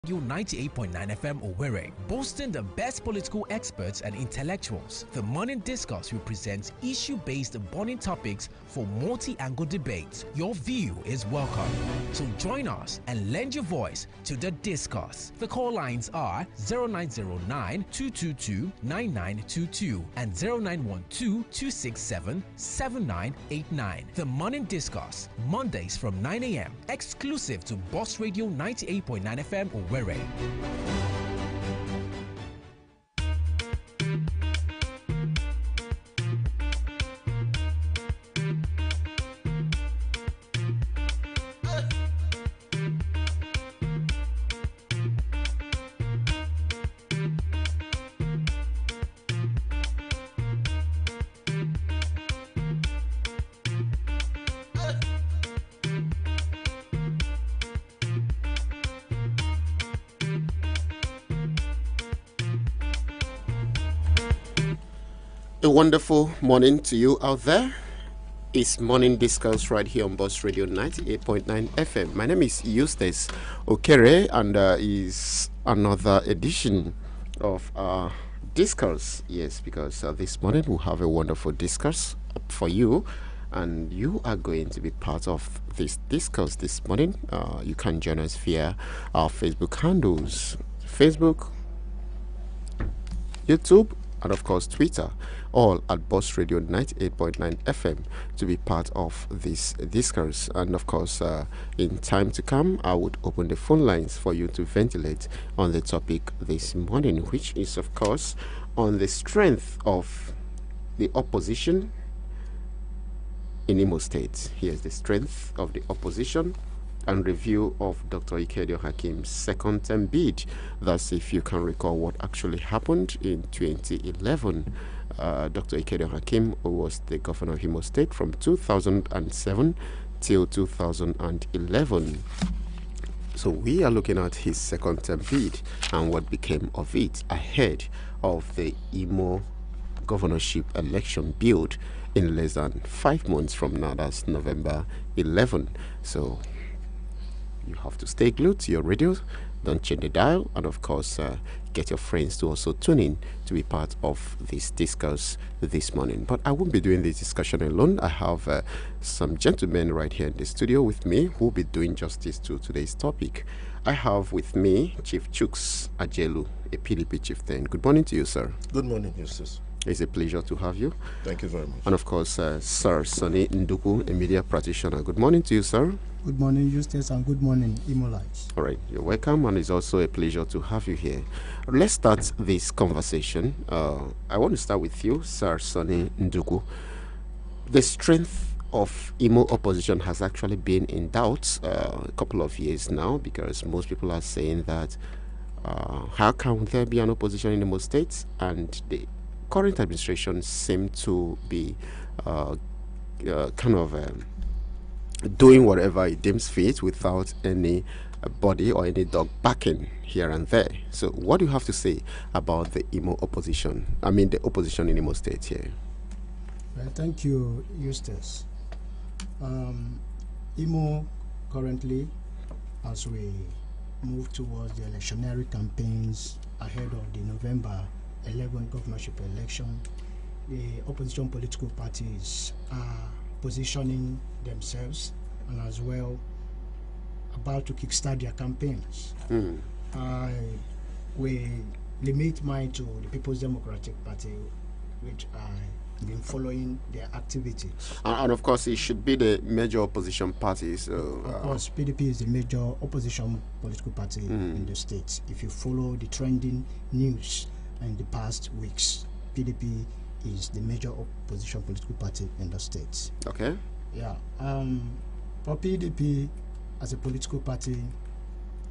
Radio 98.9 FM Owerri, boasting the best political experts and intellectuals. The Morning Discourse represents issue-based burning topics for multi-angle debates. Your view is welcome. So join us and lend your voice to the discourse. The call lines are 0909-222-9922 and 0912-267-7989. The Morning Discourse, Mondays from 9 a.m. exclusive to Boss Radio 98.9 FM Owerri. A wonderful morning to you out there. It's Morning Discourse right here on Boss Radio 98.9 FM. My name is Eustace Okere, and is another edition of Discourse. Yes, because this morning we'll have a wonderful discourse for you, and you are going to be part of this discourse this morning. You can join us via our Facebook handles, Facebook, YouTube, and of course Twitter, all at Boss Radio 98.9 FM to be part of this discourse. And of course, in time to come, I would open the phone lines for you to ventilate on the topic this morning, which is of course on the strength of the opposition in Imo State. Here's the strength of the opposition and review of Dr. Ikedio Hakim's second term bid. That's if you can recall what actually happened in 2011. Dr. Ikedio Hakim was the governor of Imo State from 2007 till 2011. So we are looking at his second term bid and what became of it ahead of the Imo governorship election bid in less than 5 months from now. That's November 11. So you have to stay glued to your radios, don't change the dial, and of course get your friends to also tune in to be part of this discourse this morning. But I won't be doing this discussion alone. I have some gentlemen right here in the studio with me who will be doing justice to today's topic. I have with me Chief Chuks Ajelu, a PDP chieftain. Good morning to you, sir. Good morning, Eustace. It's a pleasure to have you. Thank you very much. And of course, Sir Sonny Nduku, a media practitioner. Good morning to you, sir. Good morning, Eustace, and good morning, Imolites. All right, you're welcome, and it's also a pleasure to have you here. Let's start this conversation. I want to start with you, Sir Sonny Nduku. The strength of Imo opposition has actually been in doubt a couple of years now, because most people are saying that how can there be an opposition in Imo State, and the current administration seem to be doing whatever it deems fit without any body or any dog backing here and there. So what do you have to say about the Imo opposition? I mean the opposition in Imo State here. Well, thank you, Eustace. Imo currently, as we move towards the electionary campaigns ahead of the November 11 governorship election, the opposition political parties are positioning themselves and as well about to kickstart their campaigns. I will limit mine to the People's Democratic Party, which I've been following their activities. And of course, it should be the major opposition parties. So, of course, PDP is the major opposition political party in the state. If you follow the trending news in the past weeks, PDP is the major opposition political party in the state. Okay. Yeah. For PDP as a political party,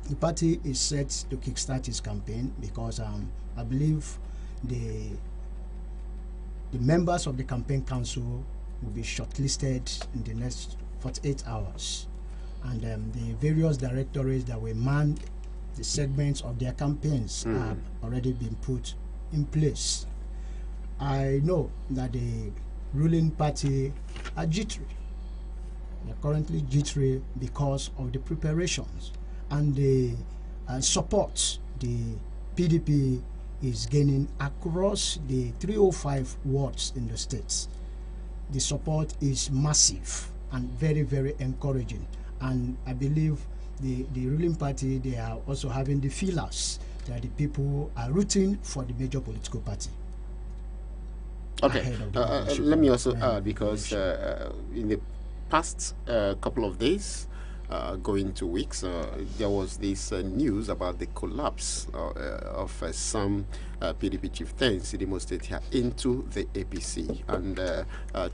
the party is set to kickstart its campaign because I believe the members of the campaign council will be shortlisted in the next 48 hours, and the various directorates that will man the segments of their campaigns have already been put in place. I know that the ruling party are jittery. They're currently jittery because of the preparations and the support the PDP is gaining across the 305 wards in the states. The support is massive and very, very encouraging. And I believe the ruling party, they are also having the feelers that the people are rooting for the major political party. Okay, let me also add, because in the past couple of days, going to weeks, there was this news about the collapse of some PDP chieftains in Imo State here into the APC. And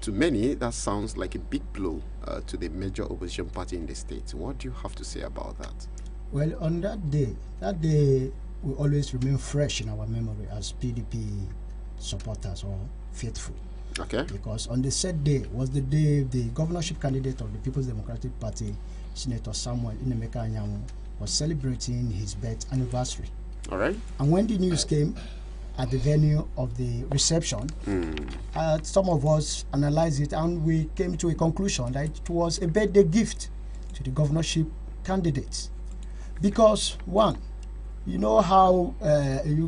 to many, that sounds like a big blow to the major opposition party in the state. What do you have to say about that? Well, on that day will always remain fresh in our memory as PDP supporters or faithful. Okay. Because on the said day was the day the governorship candidate of the People's Democratic Party, Senator Samuel Inemeka Anyanwu, was celebrating his birth anniversary. All right. And when the news came at the venue of the reception, some of us analyzed it and we came to a conclusion that it was a birthday gift to the governorship candidates. Because one, you know how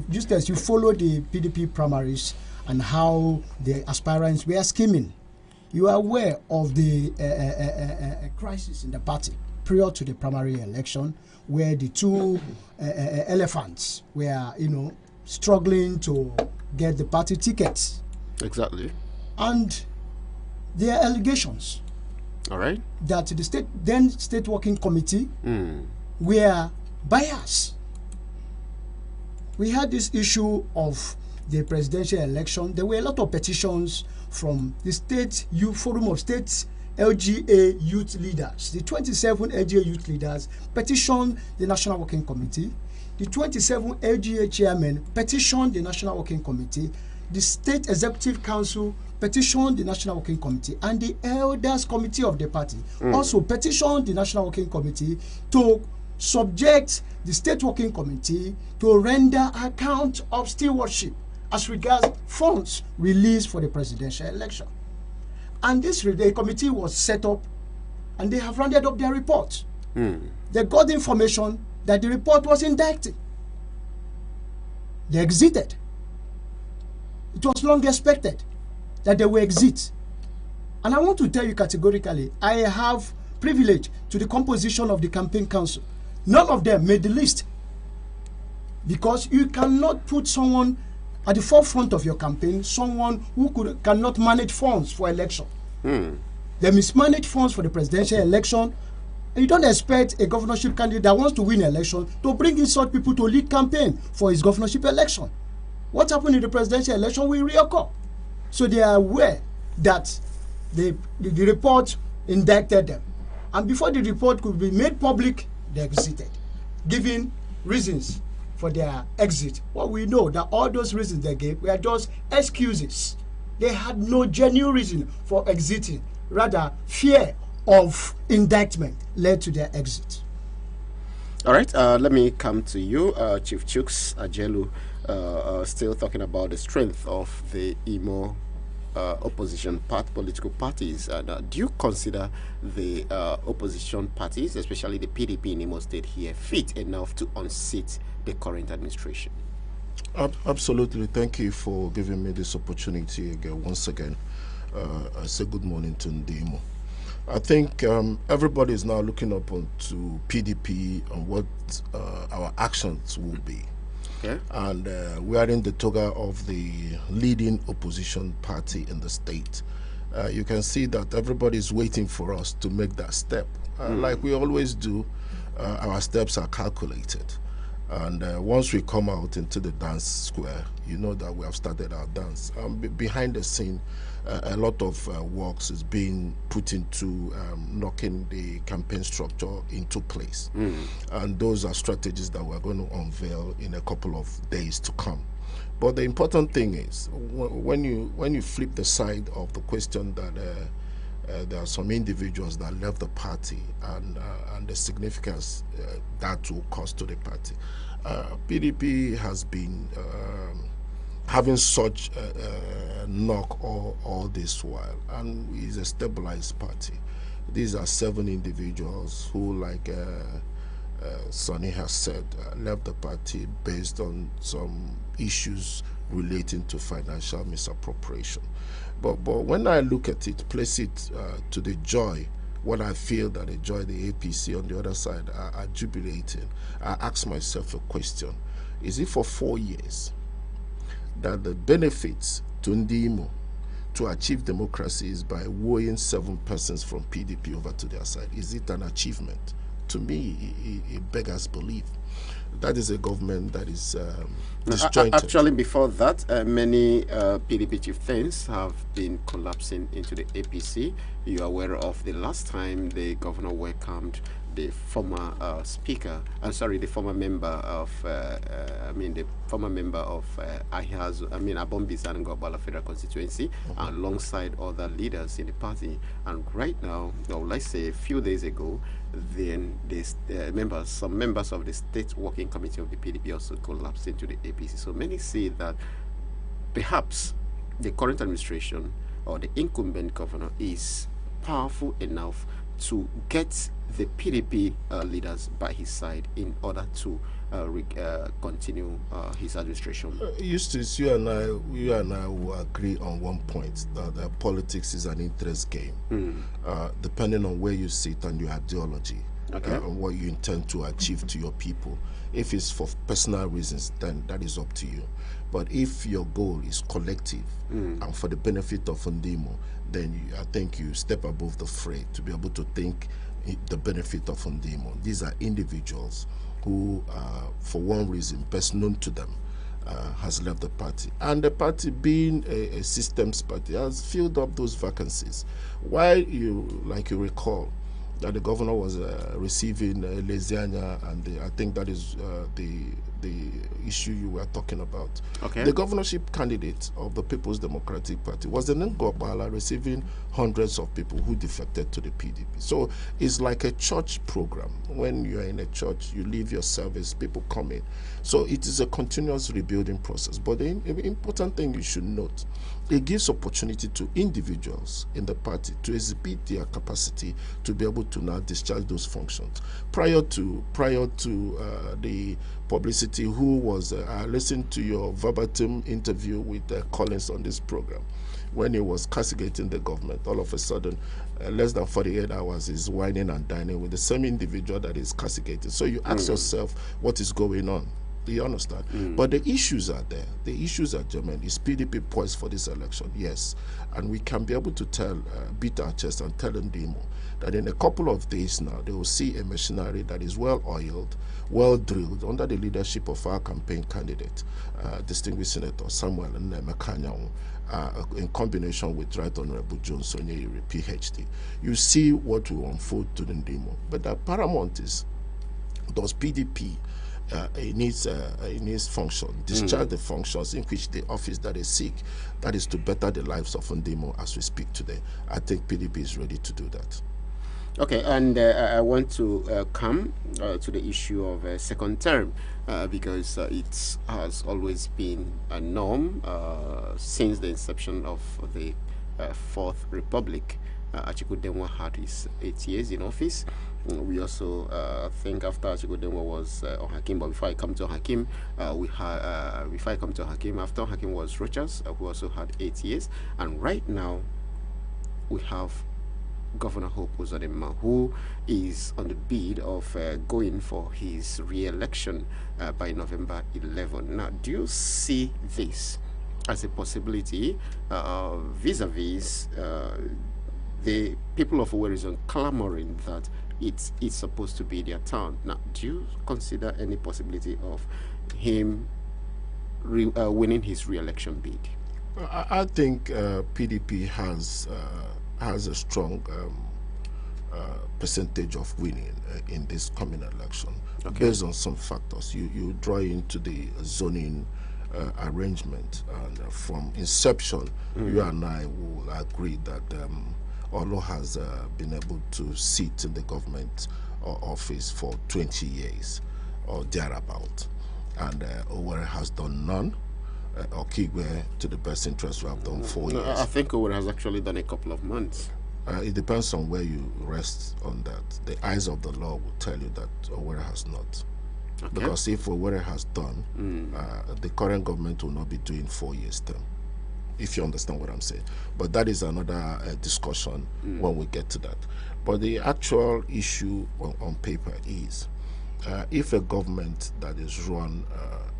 just as you follow the PDP primaries and how the aspirants were scheming, you are aware of the crisis in the party prior to the primary election, where the two elephants were, struggling to get the party tickets. Exactly. And there are allegations. All right. That the state working committee were biased. We had this issue of the presidential election. There were a lot of petitions from the State Youth Forum of States LGA youth leaders. The 27 LGA youth leaders petitioned the National Working Committee. The 27 LGA chairmen petitioned the National Working Committee. The State Executive Council petitioned the National Working Committee. And the Elders Committee of the party also petitioned the National Working Committee to subject the State Working Committee to render account of stewardship as regards funds released for the presidential election. And the committee was set up and they have rounded up their report. They got the information that the report was indicted. They exited. It was long expected that they will exit. And I want to tell you categorically, I have privilege to the composition of the campaign council. None of them made the list, because you cannot put someone at the forefront of your campaign, someone who cannot manage funds for election. They mismanage funds for the presidential election, and you don't expect a governorship candidate that wants to win an election to bring in such people to lead campaign for his governorship election. What happened in the presidential election will reoccur. So they are aware that the report indicted them. And before the report could be made public, they exited, giving reasons for their exit. Well, we know that all those reasons they gave were just excuses. They had no genuine reason for exiting. Rather, fear of indictment led to their exit. All right, let me come to you, Chief Chuks Ajelu, still talking about the strength of the Imo opposition political parties. Do you consider the opposition parties, especially the PDP in Imo State here, fit enough to unseat the current administration? Absolutely. Thank you for giving me this opportunity again. Once again, I say good morning to Ndimo. I think everybody is now looking up to PDP and what our actions will be. Okay. And wearing the toga of the leading opposition party in the state, you can see that everybody is waiting for us to make that step. Like we always do, our steps are calculated. And once we come out into the dance square, you know that we have started our dance. Behind the scene, a lot of works is being put into knocking the campaign structure into place. And those are strategies that we're going to unveil in a couple of days to come. But the important thing is, when you flip the side of the question that there are some individuals that left the party and the significance that will cause to the party. PDP has been having such a knock all this while, and is a stabilized party. These are 7 individuals who, like Sonny has said, left the party based on some issues relating to financial misappropriation. But when I look at it, place it to the joy, what I feel that the joy the APC on the other side are jubilating, I ask myself a question. Is it for 4 years that the benefits to Ndimo to achieve democracy is by wooing 7 persons from PDP over to their side? Is it an achievement? To me, it beggars belief. That is a government that is disjointed. Actually, before that, many PDP chieftains have been collapsing into the APC. You are aware of the last time the governor welcomed the former the former member of, the former member of Abombisa and Gobala Federal Constituency, alongside other leaders in the party. And right now, or let's say a few days ago, then some members of the state working committee of the PDP also collapsed into the APC. So many say that perhaps the current administration or the incumbent governor is powerful enough to get the PDP leaders by his side in order to continue his administration. Eustace, you and I will agree on one point, that politics is an interest game, depending on where you sit and your ideology, and what you intend to achieve to your people. If it's for personal reasons, then that is up to you. But if your goal is collective and for the benefit of Ndimo, then I think you step above the fray to be able to think the benefit of Ndimo. These are individuals who, for one reason, best known to them, has left the party. And the party, being a systems party, has filled up those vacancies. While you recall, that the governor was receiving Lesiania, and I think that is the issue you were talking about. The governorship candidate of the People's Democratic Party was the Ngobala, receiving hundreds of people who defected to the PDP. So it's like a church program. When you are in a church, you leave your service, people come in. So it is a continuous rebuilding process. But the important thing you should note, it gives opportunity to individuals in the party to exhibit their capacity to be able to now discharge those functions. Prior to the publicity, who was I listened to your verbatim interview with Collins on this program, when he was castigating the government. All of a sudden, less than 48 hours, is whining and dining with the same individual that is castigated. So you ask yourself, what is going on? Do you understand? But the issues are there. The issues are germane. Is PDP poised for this election? Yes. And we can be able to beat our chest and tell Ndimo that in a couple of days now, they will see a machinery that is well-oiled, well-drilled, under the leadership of our campaign candidate, distinguished Senator Samuel Mekanyang, in combination with Right Honorable John Sonyeri, PhD. You see what will unfold to the Ndimo. But the paramount is, does PDP it needs function, discharge the functions in which the office that they seek, that is to better the lives of Ndimo as we speak today. I think PDP is ready to do that. Okay, and I want to come to the issue of second term, because it has always been a norm since the inception of the Fourth Republic. Achikudemwa had his 8 years in office. We also think after Achikudemwa was on Hakim, but before I come to Hakim, after Hakim was Rochas, who also had 8 years, and right now we have Governor Hope Uzodinma, who is on the bid of going for his re-election by November 11. Now, do you see this as a possibility vis-a-vis the people of Owerri clamoring that it's supposed to be their town? Now, do you consider any possibility of him winning his re-election bid? I think PDP has a strong percentage of winning in this coming election, based on some factors. You draw into the zoning arrangement, and from inception, you and I will agree that Olo has been able to sit in the government office for 20 years or thereabout, and Owerri has done none. Okigwe, to the best interest, we have done 4 years. I think Owerri has actually done a couple of months. It depends on where you rest on that. The eyes of the law will tell you that Owerri has not. Okay. Because if Owerri has done, the current government will not be doing 4 years term, if you understand what I'm saying. But that is another discussion when we get to that. But the actual issue on paper is, if a government that is run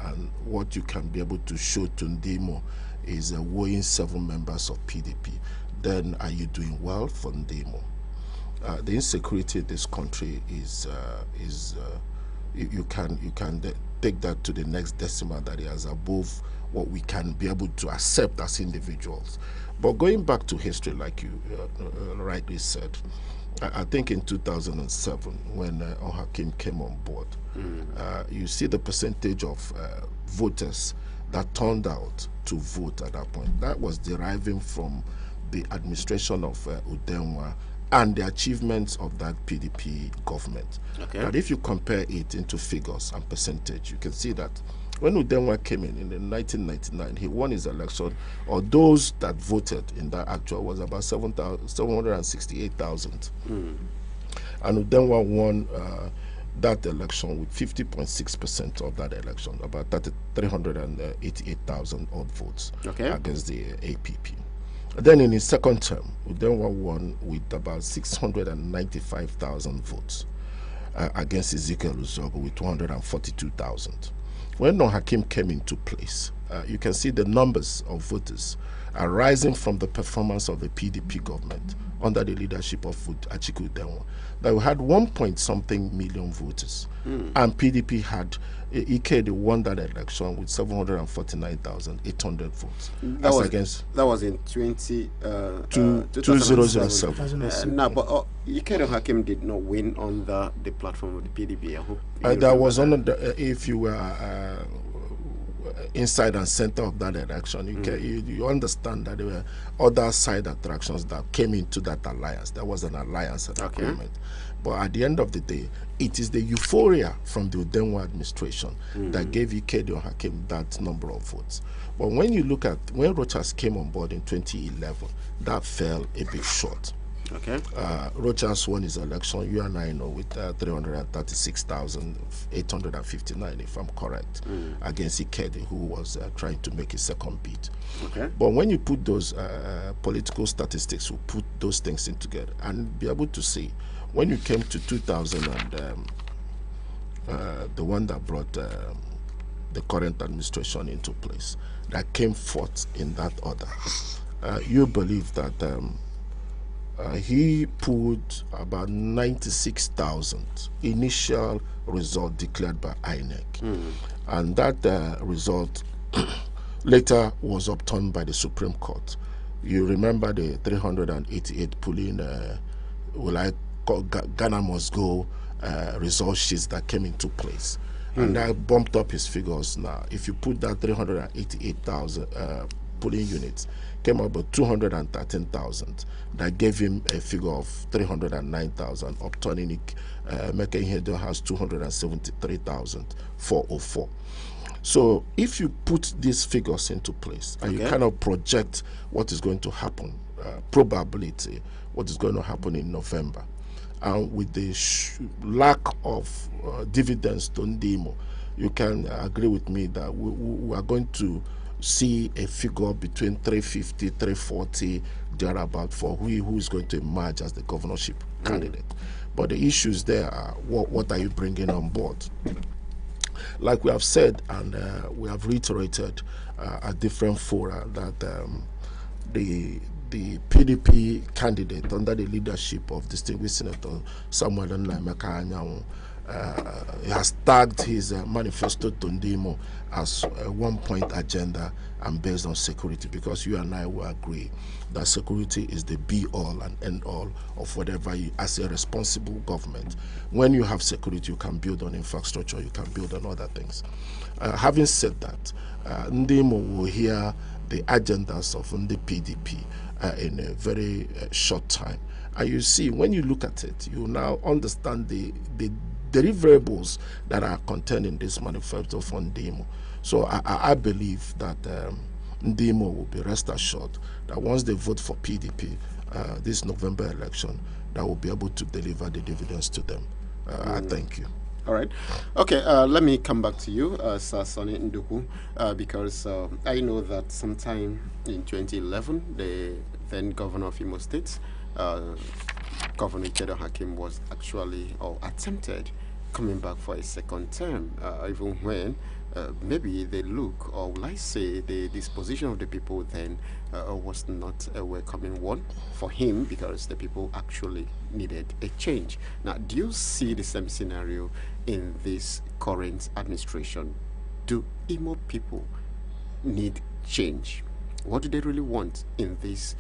and what you can be able to show to Ndimo is weighing 7 members of PDP, then are you doing well for Ndimo? The insecurity in this country is you can take that to the next decimal, that is above what we can be able to accept as individuals. But going back to history, like you rightly said, I think in 2007, when Hakim came on board, you see the percentage of voters that turned out to vote at that point. That was deriving from the administration of Udenwa and the achievements of that PDP government. Okay. But if you compare it into figures and percentage, you can see that when Udenwa came in 1999, he won his election, or those that voted in that actual was about 768,000. And Udenwa won that election with 50.6% of that election, about 388,000 odd votes against the APP. Then in his second term, Udenwa won with about 695,000 votes against Ezekiel Uzogo with 242,000. When Hakim came into place, you can see the numbers of voters are rising from the performance of the PDP government under the leadership of Achiku Udenwa. That we had 1-point-something million voters, and PDP had Ike won that election with 749,800 votes. That was in 2007. No, but Ike Hakim did not win on the platform of the PDP. I hope that was on the, if you were inside and center of that election, you understand that there were other side attractions that came into that alliance. There was an alliance and agreement. But at the end of the day, it is the euphoria from the Udenwa administration that gave Ikedio Hakim that number of votes. But when you look at when Rochas came on board in 2011, that fell a bit short. Okay. Rochas won his election, you and I know, with 336,859, if I'm correct, against Ikedi, who was trying to make his second bid. Okay. But when you put those political statistics, you put those things in together and be able to see, when you came to 2000 and the one that brought the current administration into place, that came forth in that order, you believe that he put about 96,000 initial result declared by INEC, and that result later was obtained by the Supreme Court. You remember the 388 polling, Ghana must go result sheets that came into place, and that bumped up his figures. Now, if you put that 388,000 polling units, came up with 213,000. That gave him a figure of 309,000, upturning it, making him has 273,404. So if you put these figures into place and you kind of project what is going to happen, probability, what is going to happen in November, and with the lack of dividends to Ndimo, you can agree with me that we are going to see a figure between 350, 340, thereabout, for who is going to emerge as the governorship candidate. But the issues there are, what are you bringing on board? Like we have said, and we have reiterated at different fora, that the PDP candidate under the leadership of distinguished Senator Samuel Nnaemeka Anyanwu has tagged his manifesto to Ndimo as a one-point agenda and based on security, because you and I will agree that security is the be-all and end-all of whatever you, as a responsible government. When you have security, you can build on infrastructure, you can build on other things. Having said that, Ndimo will hear the agendas of the PDP in a very short time. And you see, when you look at it, you now understand the deliverables that are contained in this manifesto for Ndimo. So I believe that Ndimo will be rest assured that once they vote for PDP, this November election, that will be able to deliver the dividends to them. I thank you. All right. Okay, let me come back to you, Sir Sonny Nduku, because I know that sometime in 2011, the then governor of Imo State, Governor Chedo Hakim, was actually or attempted coming back for a second term, even when maybe the look, or will I say the disposition of the people then was not a welcoming one for him, because the people actually needed a change. Now, do you see the same scenario in this current administration? Do Imo people need change? What do they really want in this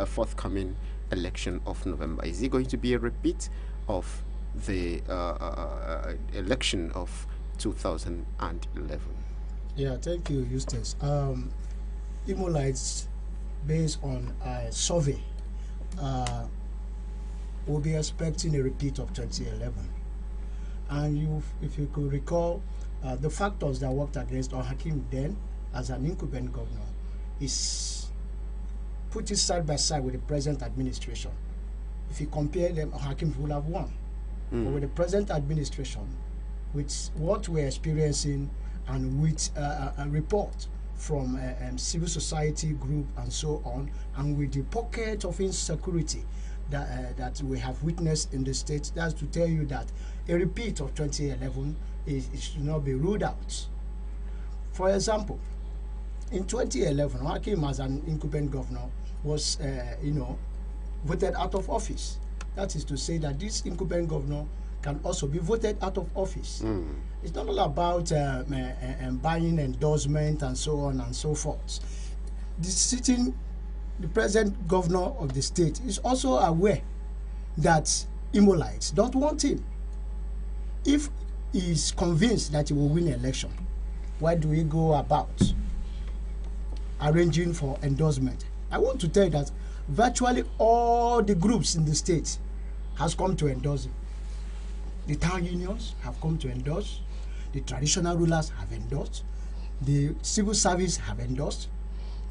forthcoming election of November? Is it going to be a repeat of the election of 2011? Yeah, thank you, Eustace. Imolites, based on a survey, will be expecting a repeat of 2011. And if you could recall, the factors that worked against Hakim then as an incumbent governor is put it side by side with the present administration. If you compare them, Hakim would have won. But with the present administration, with what we're experiencing and with a report from civil society group and so on, and with the pocket of insecurity that we have witnessed in the state, that's to tell you that a repeat of 2011 it should not be ruled out. For example, in 2011, Hakim as an incumbent governor was, voted out of office. That is to say that this incumbent governor can also be voted out of office. It's not all about buying endorsement and so on and so forth. The present governor of the state is also aware that Imolites don't want him. If he is convinced that he will win the election, why do we go about arranging for endorsement? I want to tell you that virtually all the groups in the state has come to endorse him. The town unions have come to endorse. The traditional rulers have endorsed. The civil service have endorsed.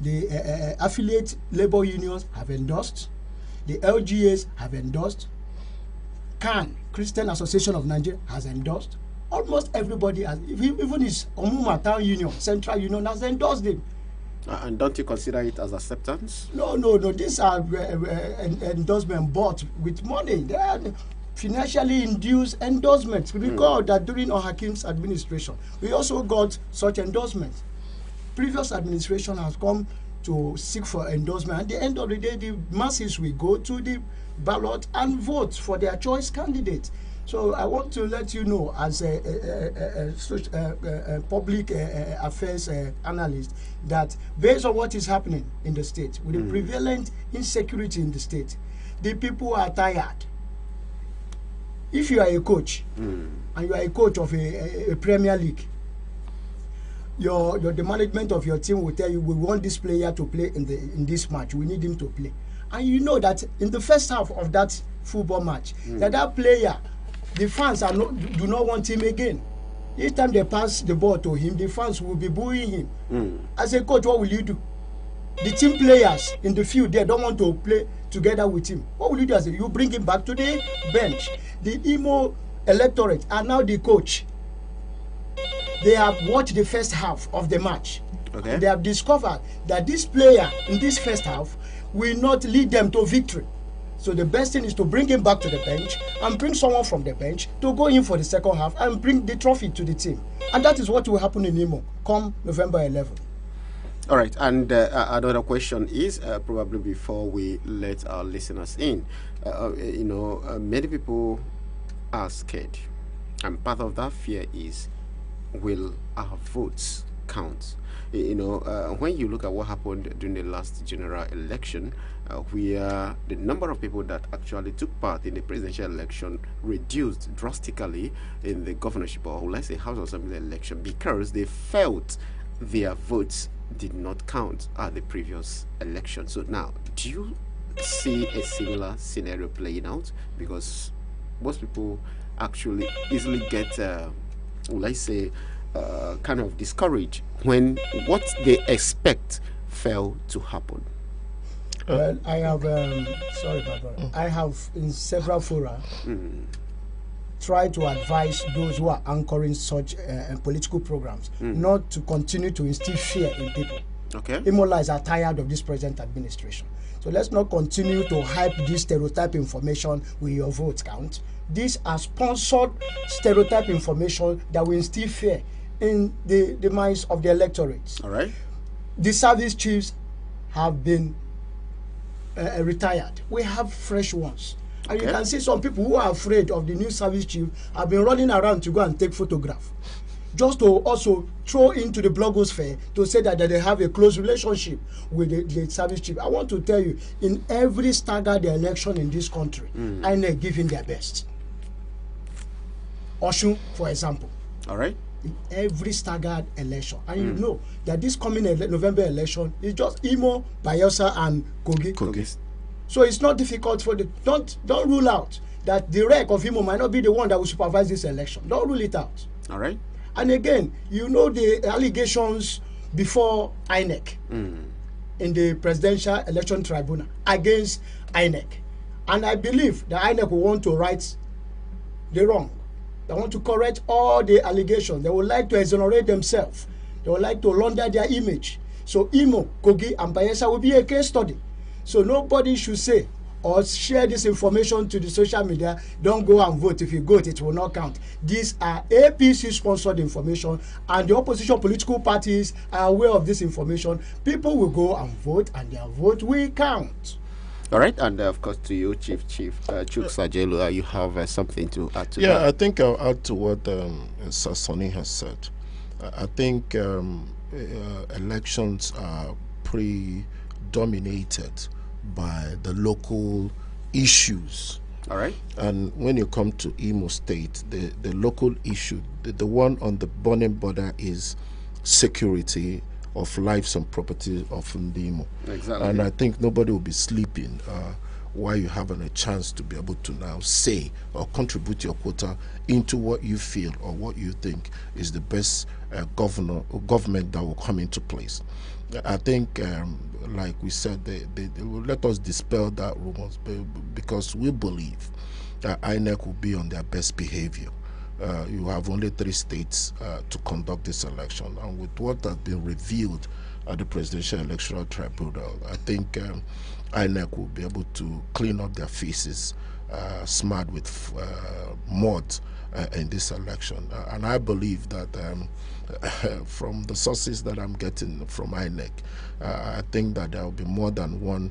The affiliate labor unions have endorsed. The LGAs have endorsed. CAN, Christian Association of Nigeria, has endorsed. Almost everybody has, even his Omuma Town Union, Central Union, has endorsed him. And don't you consider it as acceptance? No. These are endorsement bought with money. They are financially induced endorsements. Recall that during Hakim's administration, we also got such endorsements. Previous administration has come to seek for endorsement. At the end of the day, the masses will go to the ballot and vote for their choice candidate. So I want to let you know, as a public affairs analyst, that based on what is happening in the state, with the prevalent insecurity in the state, the people are tired. If you are a coach, and you are a coach of a Premier League, the management of your team will tell you, we want this player to play in this match. We need him to play. And you know that in the first half of that football match, that player, the fans do not want him again. Each time they pass the ball to him, the fans will be booing him. As a coach, what will you do? The team players in the field, they don't want to play together with him. What will you do? You bring him back to the bench. The Imo electorate are now the coach. They have watched the first half of the match. Okay. And they have discovered that this player in this first half will not lead them to victory. So the best thing is to bring him back to the bench and bring someone from the bench to go in for the second half and bring the trophy to the team. And that is what will happen in Imo come November 11. All right, and another question is, probably before we let our listeners in, many people are scared, and part of that fear is, will our votes count? When you look at what happened during the last general election, where the number of people that actually took part in the presidential election reduced drastically in the governorship, or let's say House of Assembly election, because they felt their votes did not count at the previous election. So now, do you see a similar scenario playing out? Because most people actually easily get, kind of discouraged when what they expect failed to happen? Well, I have, sorry, my brother. I have in several fora tried to advise those who are anchoring such political programs not to continue to instill fear in people. Okay. Imolais are tired of this present administration. So let's not continue to hype this stereotype information with your vote count. These are sponsored stereotype information that will instill fear in the minds of the electorate. All right. The service chiefs have been retired. We have fresh ones. And you can see some people who are afraid of the new service chief have been running around to go and take photograph, just to also throw into the blogosphere to say that they have a close relationship with the service chief. I want to tell you, in every staggered election in this country, INEC giving their best. Oshun, for example. All right. In every staggered election. And you know that this coming November election is just Imo, Bayelsa, and Kogi. So it's not difficult for the don't rule out that the rec of Imo might not be the one that will supervise this election. Don't rule it out. All right. And again, you know the allegations before INEC in the Presidential Election Tribunal against INEC. And I believe the INEC will want to right the wrong. They want to correct all the allegations. They would like to exonerate themselves. They would like to launder their image. So Imo, Kogi, and Bayelsa will be a case study. So nobody should say or share this information to the social media. Don't go and vote. If you vote, it will not count. These are APC-sponsored information, and the opposition political parties are aware of this information. People will go and vote, and their vote will count. All right, and of course to you, Chief Sajelu, you have something to add to that? Yeah, I think I'll add to what Sonny has said. I think elections are predominated by the local issues. All right. And when you come to Imo State, the local issue, the one on the burning border is security of lives and property of Ndimo. Exactly. And I think nobody will be sleeping while you have a chance to be able to now say or contribute your quota into what you feel or what you think is the best government that will come into place. I think, like we said, they will let us dispel that rumors because we believe that INEC will be on their best behavior. You have only 3 states to conduct this election, and with what has been revealed at the Presidential Electoral Tribunal, I think INEC will be able to clean up their faces, smarred with mud in this election. And I believe that from the sources that I'm getting from INEC, I think that there will be more than one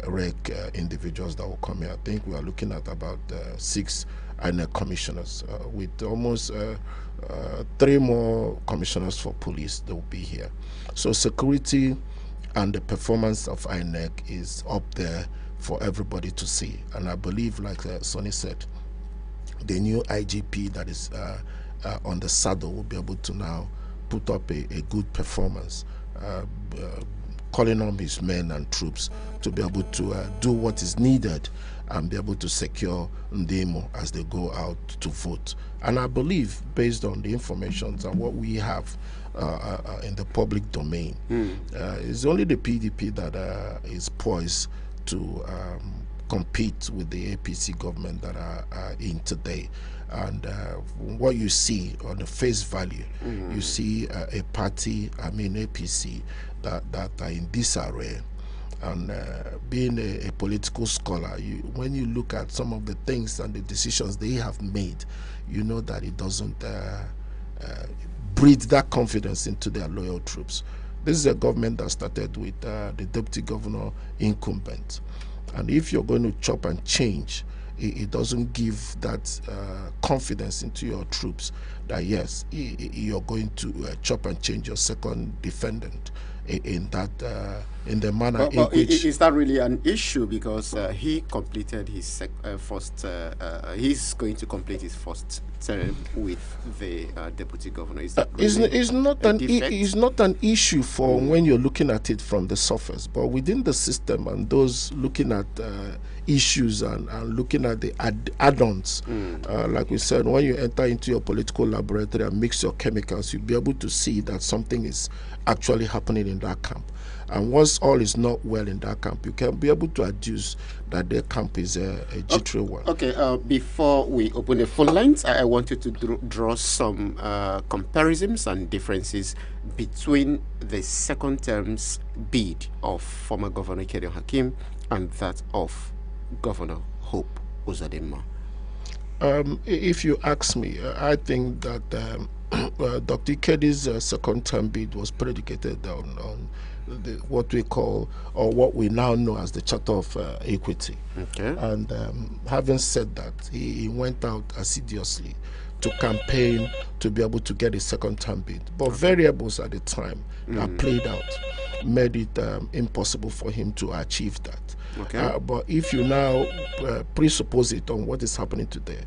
REC individuals that will come here. I think we are looking at about 6 INEC commissioners, with almost 3 more commissioners for police that will be here. So security and the performance of INEC is up there for everybody to see. And I believe, like Sonny said, the new IGP that is on the saddle will be able to now put up a good performance, calling on his men and troops to be able to do what is needed and be able to secure Ndemo as they go out to vote. And I believe, based on the information and what we have in the public domain, it's only the PDP that is poised to compete with the APC government that are in today. And what you see on the face value, you see a party, APC, that are in disarray. And being a political scholar, when you look at some of the things and the decisions they have made, you know that it doesn't breed that confidence into their loyal troops. This is a government that started with the deputy governor incumbent. And if you're going to chop and change, it doesn't give that confidence into your troops that, yes, you're going to chop and change your second defendant in the manner in which... Is that really an issue? Because he completed his first... he's going to complete his first term with the deputy governor. Is that really it's not an issue for when you're looking at it from the surface, but within the system and those looking at issues and looking at the add-ons, like we said, when you enter into your political laboratory and mix your chemicals, you'll be able to see that something is actually happening in that camp. And once all is not well in that camp, you can be able to adduce that their camp is a jittery one. Okay, before we open the phone lines, I want you to draw some comparisons and differences between the second term's bid of former Governor Ikedio Hakim and that of Governor Hope Uzodinma. If you ask me, I think that Dr. Ikedio's second term bid was predicated on what we call, or what we now know as, the Charter of Equity. Okay. And having said that, he went out assiduously to campaign to be able to get a second term bid. But variables at the time that played out made it impossible for him to achieve that. Okay. But if you now presuppose it on what is happening today,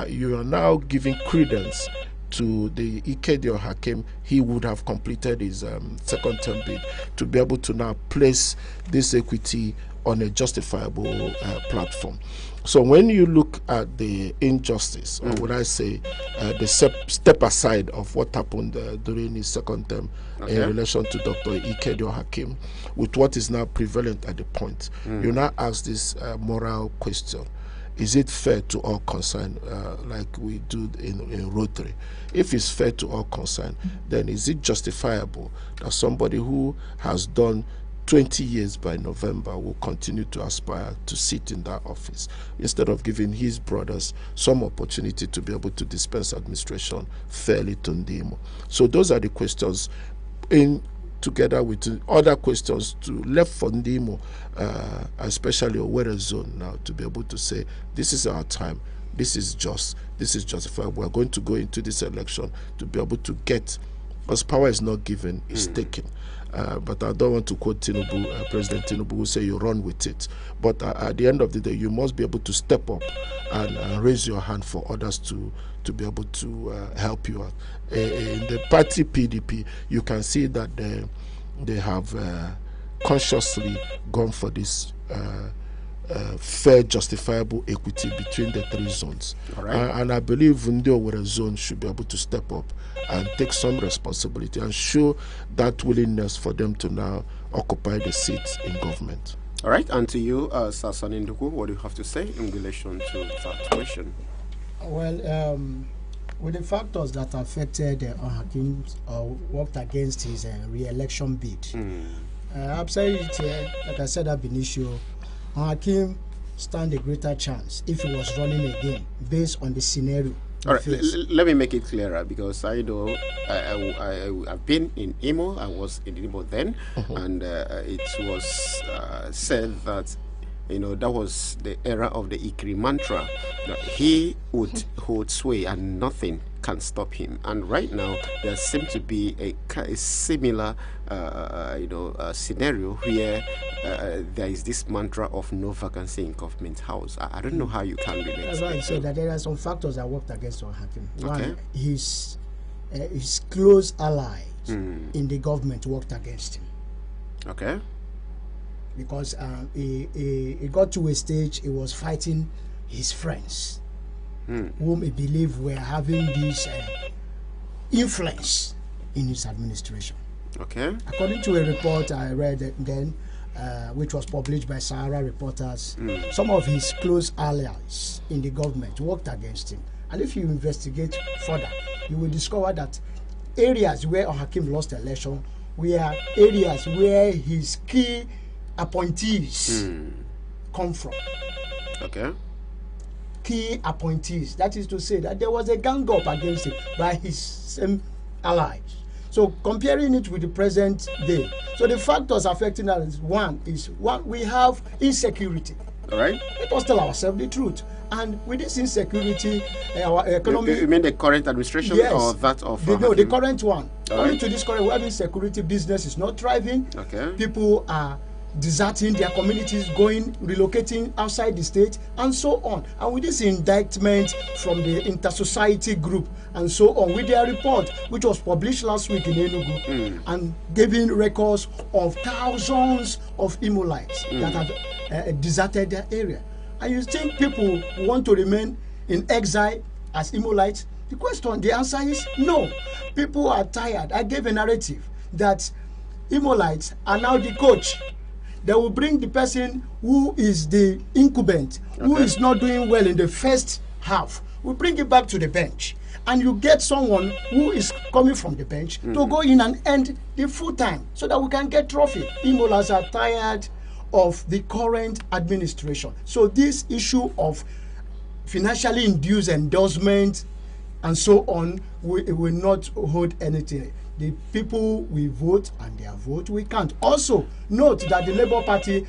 you are now giving credence to the Ikedio Hakim. He would have completed his second term bid to be able to now place this equity on a justifiable platform. So when you look at the injustice, or would I say the step aside of what happened during his second term in relation to Dr. Ikedio Hakim, with what is now prevalent at the point, you now ask this moral question. Is it fair to all concerned, like we do in Rotary? If it's fair to all concerned, then is it justifiable that somebody who has done 20 years by November will continue to aspire to sit in that office, instead of giving his brothers some opportunity to be able to dispense administration fairly to Ndimo? So those are the questions, in together with other questions to left for Ndimo, especially Owerri zone now, to be able to say, this is our time, this is just, this is justifiable. We are going to go into this election to be able to get, because power is not given, it's taken. But I don't want to quote Tinubu, President Tinubu, who say you run with it. But at the end of the day, you must be able to step up and raise your hand for others to be able to help you out. In the party PDP, you can see that they have consciously gone for this fair, justifiable equity between the three zones. And I believe Ndi Owerri zone should be able to step up and take some responsibility and show that willingness for them to now occupy the seats in government. All right, and to you, Sasan Induku, what do you have to say in relation to that question? Well, with the factors that affected Hakim or worked against his re-election bid, I've said it, like I said ab initio, Hakim stand a greater chance if he was running again based on the scenario. All right, let me make it clearer, because I know I've been in Imo. I was in Imo then, and it was said that, you know, that was the era of the Ikri mantra, that he would hold sway and nothing can stop him. And right now there seems to be a similar scenario where there is this mantra of no vacancy in government house. I don't know how you can relate. That's right. So that there are some factors that worked against Hakim. One, his close allies in the government worked against him. Okay. Because he got to a stage he was fighting his friends, whom he believed were having this influence in his administration. Okay. According to a report I read then, which was published by Sahara Reporters, some of his close allies in the government worked against him. And if you investigate further, you will discover that areas where Hakim lost the election were areas where his key appointees come from. Okay. Key appointees. That is to say that there was a gang up against him by his same allies. So comparing it with the present day, so the factors affecting us, one, we have insecurity. All right. Let us tell ourselves the truth. And with this insecurity, our economy... You mean the current administration, yes, or that of... No, the current one. According to this current, we have insecurity, business is not thriving. Okay. People are deserting their communities, relocating outside the state, and so on. And with this indictment from the Inter-Society Group, and so on, with their report, which was published last week in Enugu, and giving records of thousands of Imolites that have deserted their area. And you think people want to remain in exile as Imolites? The answer is no. People are tired. I gave a narrative that Imolites are now the coach. They will bring the person who is the incumbent, who is not doing well in the first half. We bring it back to the bench. And you get someone who is coming from the bench to go in and end the full time so that we can get trophy. Imolas are tired of the current administration. So this issue of financially induced endorsement and so on will not hold anything. The people will vote and their vote we can't. Also, note that the Labour Party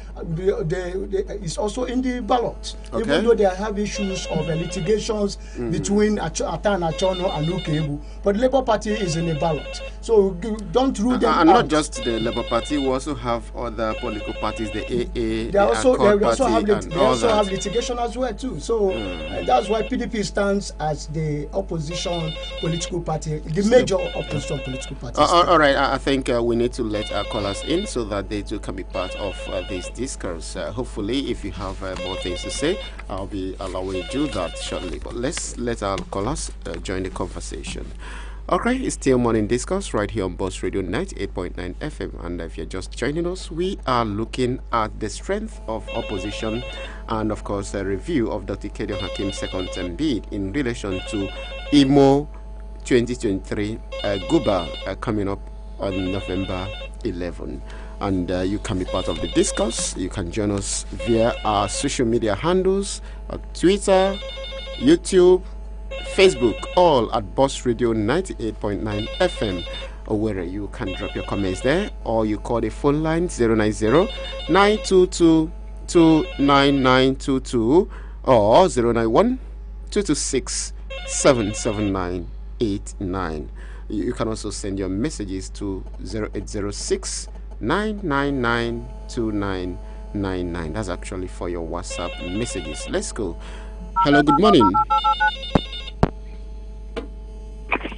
is also in the ballot, even though they have issues of litigations between Atan Achono and Ukebu. But the Labour Party is in the ballot. So don't rule them out. And not just the Labour Party, we also have other political parties, the AA, they also have litigation as well too. So that's why PDP stands as the opposition political party, the major opposition political party. All right, I think we need to let our callers in so that they too can be part of this discourse. Hopefully, if you have more things to say, I'll be allowing you to do that shortly. But let's let our callers join the conversation. Okay, it's still Morning Discourse right here on Boss Radio 98.9 FM. And if you're just joining us, we are looking at the strength of opposition and, of course, a review of Dr. Kedio Hakim's second term bid in relation to Imo 2023 Guber coming up on November 11. And you can be part of the discourse. You can join us via our social media handles, Twitter, YouTube, Facebook, all at Boss Radio 98.9 FM, or where you can drop your comments there, or you call the phone line 090-922-29922 or 091-226-77989. You can also send your messages to 0806-999-2999. That's actually for your WhatsApp messages. Let's go. Hello, good morning.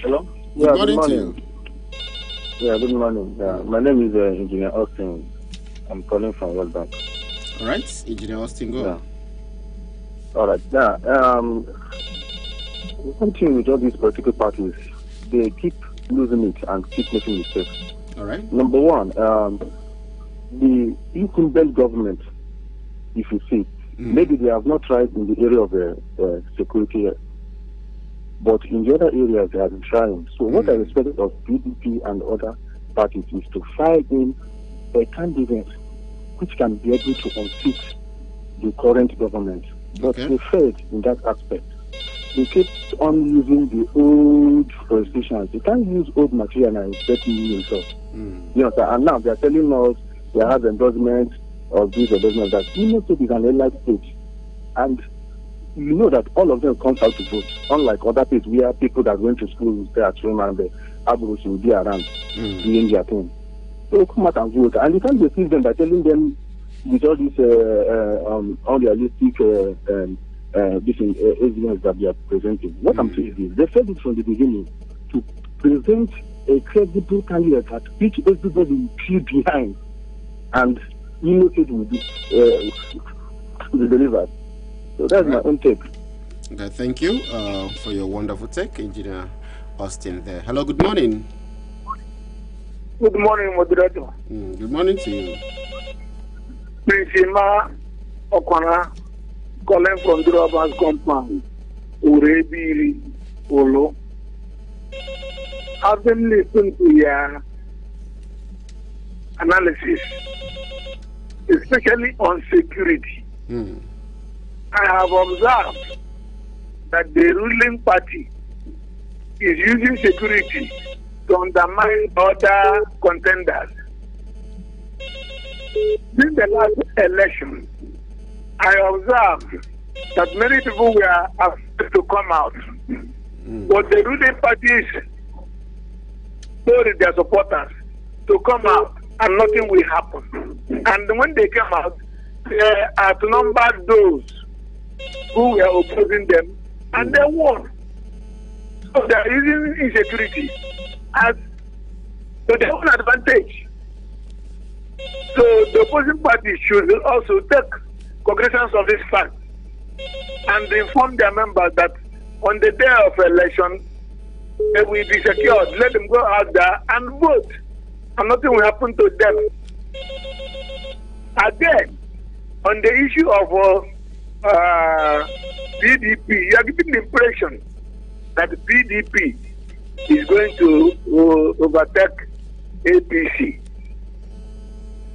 Hello? Good morning to you. Yeah, good morning. My name is Engineer Austin. I'm calling from World Bank. All right, Engineer Austin, go. Yeah. All right. One thing with all these political parties, they keep losing it and keep making mistakes. All right. Number one, the incumbent government, if you see, maybe they have not tried in the area of security yet. But in the other areas, they have been trying. So what I expected of PDP and other parties is to file in a candidate which can be able to unseat the current government. But they failed in that aspect. They kept on using the old politicians. They can't use old material and expect new themselves. You know, and now they are telling us they have endorsements of this endorsement that most of it is an elite stage. And you know that all of them comes out to vote, unlike other places where people that went to school will stay at home and the abos will be around doing their thing. So come out and vote. And you can't deceive them by telling them with all these unrealistic evidence that they are presenting. What I'm saying is, they said it from the beginning to present a credible candidate that which everybody will queue behind, and it will be delivered. So that's my own take. Okay, thank you for your wonderful take, Engineer Austin there. Hello, good morning. Good morning, moderator. Good morning to you. Prinsima Okwana, calling from the Robbers compound, Urebiri, Olo. I've been listening to your analysis, especially on security. I have observed that the ruling party is using security to undermine other contenders. Since the last election, I observed that many people were afraid to come out. But the ruling parties told their supporters to come out and nothing will happen. And when they came out, they outnumbered those who were opposing them, and they won. So they are using insecurity as to their own advantage. So the opposing party should also take cognizance of this fact and inform their members that on the day of election, they will be secured. Let them go out there and vote and nothing will happen to them. Again, on the issue of PDP, you are giving the impression that the PDP is going to overtake APC.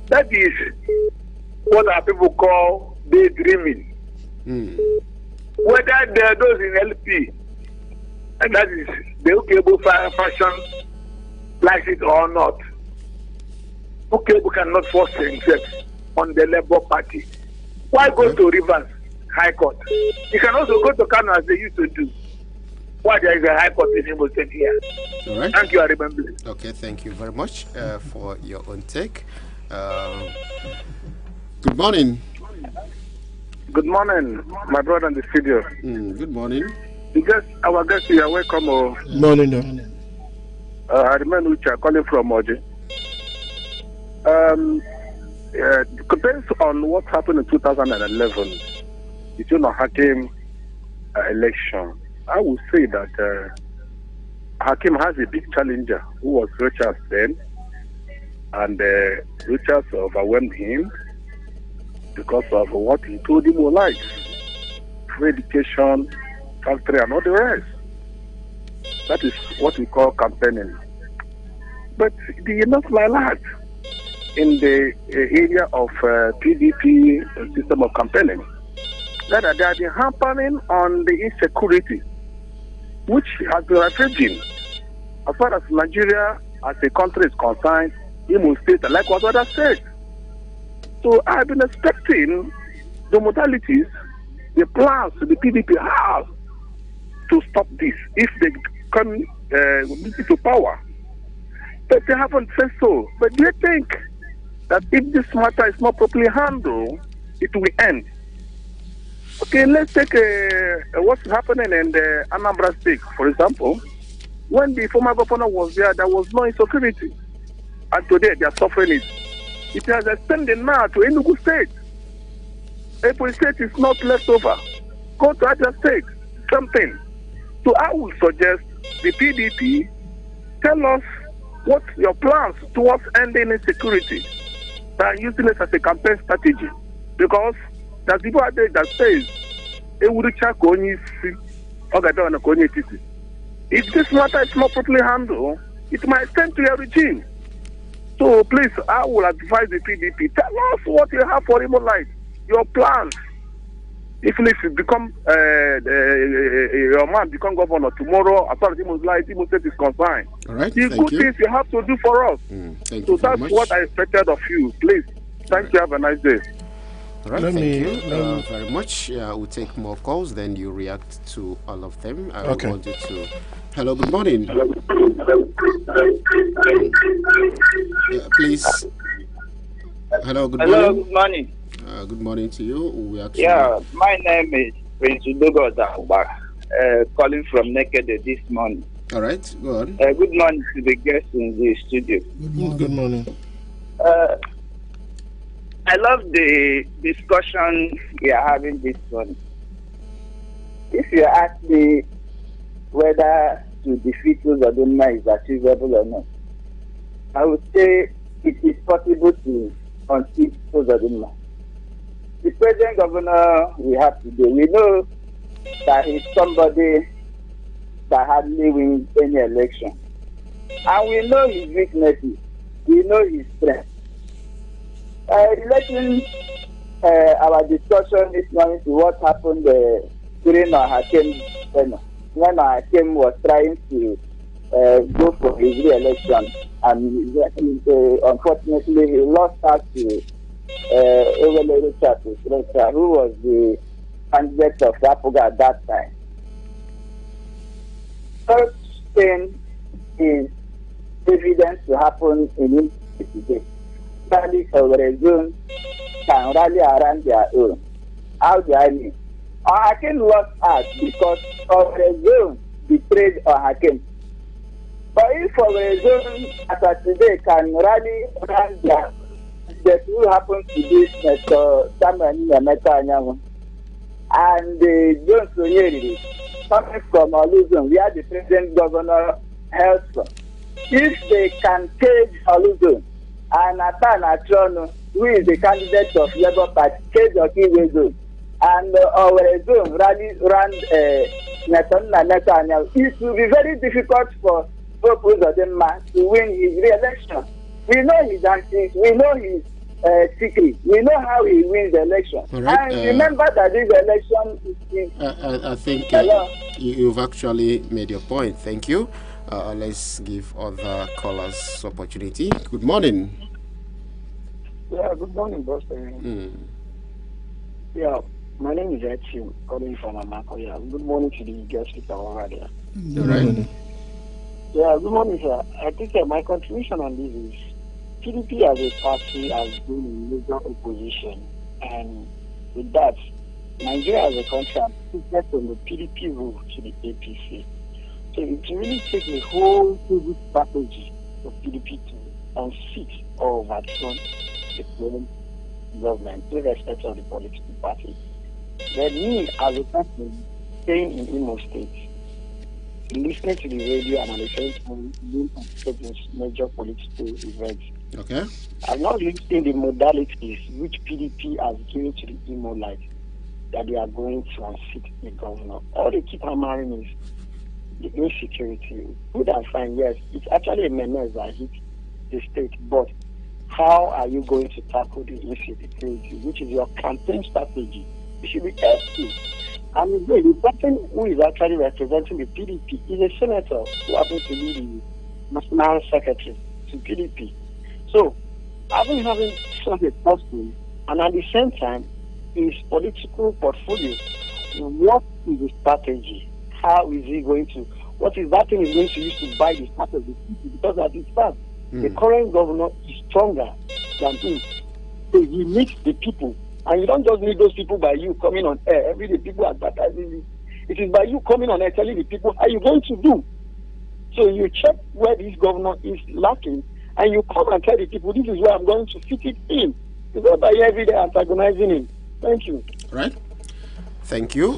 That is what our people call daydreaming. Whether there are those in LP, and that is the Ukebo fashion, like it or not, Ukebo cannot force himself on the Labour Party. Why go to Rivers High Court? You can also go to Kano as they used to do. Why there is a High Court in Imo State here? All right. Thank you, I remember. Okay, thank you very much for your own take. Good morning. Good morning, my brother in the studio. Good morning. Our guest, you are welcome. Morning. I remember Ucha calling from Oji. Based on what happened in 2011, the June Hakim election, I would say that Hakim has a big challenger who was Richards then, and Richards overwhelmed him because of what he told him was life, free education, factory, and all the rest. That is what we call campaigning. But the enough like that in the area of PDP system of campaigning, that they have been hampering on the insecurity, which has been ravaging as far as Nigeria as a country is concerned, Imo State, like what other states. So I've been expecting the modalities, the plans the PDP have to stop this if they come to power. But they haven't said so. But do you think that if this matter is not properly handled, it will end? Okay, let's take what's happening in the Anambra State, for example. When the former governor was there was no insecurity. And today they are suffering it. It has extended now to Enugu State. April State is not left over. Go to other states, something. So I would suggest the PDP tell us what your plans towards ending insecurity. They are using it as a campaign strategy. Because there's people out there that says, if this matter is not properly handled, it might extend to your regime. So please, I will advise the PDP, tell us what you have for Imo life, your plans. If you become, your man become governor tomorrow, as far as Imo's life, Imo State is concerned. All right, the good things you have to do for us. Thank so you very that's much. what I expected of you. Please, thank you. Have a nice day. All right, Let thank me- you very much. We'll take more calls, then you react to all of them. I Okay. want you to... Hello, good morning. Please. Hello, good Hello, morning. good morning. Good morning to you. We actually... Yeah, my name is Prince Udogo Dahuba, calling from Naked this morning. All right, go on. Good morning to the guests in the studio. Good morning. I love the discussion we are having this morning. If you ask me whether to defeat Uzodinma is achievable or not, I would say it is possible to unseat Uzodinma. The present governor we have today, we know that he's somebody that hardly wins any election. And we know his weaknesses. We know his strength. Relating our discussion this morning to what happened during our Hakim tenure, when our Hakim was trying to go for his re-election, and unfortunately he lost out to Owele Richard, who was the candidate of Rapoga at that time. Such thing is evident to happen in India today. Rally for a zone can rally around their own. How do I mean? Hakim lost out because of a zone betrayed Hakim. But if a zone as today can rally around their own, that will happen to this Samuel Anyanwu and John Sonyeri coming from Oluzon, where the present governor hails from. if they can cage Oluzo and Nathan Atrono, who is the candidate of Labour Party, cage Okiwezo, and our zone ran Netanyahu, it will be very difficult for Hope Uzodinma to win his re-election. We know his antics, we know his secret, we know how he wins the election. Right, and remember that this election is... I think you've actually made your point. Thank you. Let's give other callers opportunity. Good morning. Yeah, good morning, boss. Yeah, my name is Echi, calling from Amakoya. Good morning to the guest speaker over there. Good morning. Yeah, good morning, sir. I think my contribution on this is PDP as a party has been in major opposition, and with that, Nigeria as a country has shifted from the PDP rule to the APC. So it really takes a whole good strategy for PDP to unseat or overturn the current government, irrespective of the political party. Then me, as a person staying in Imo State, listening to the radio and at the same time being participating in major political events. Okay. I've not really seen the modalities which PDP has given to the Imo light that they are going to unseat the governor. All they keep hammering is the insecurity. Good and fine, yes, it's actually a menace that hits the state, but how are you going to tackle the insecurity, which is your campaign strategy? You should be careful. And the person who is actually representing the PDP is a senator who happens to be the national secretary to PDP. So, having such a person, and at the same time, his political portfolio, what is the strategy? How is he going to, what is that thing he's going to use to buy the part of the people? Because at this time, the current governor is stronger than him. So he meets the people. And you don't just need those people by you coming on air. Every day people advertising it. It is by you coming on air telling the people how you're going to do. So you check where this governor is lacking and you come and tell the people this is where I'm going to fit it in. It's not by you every day antagonizing him. Thank you. Right. Thank you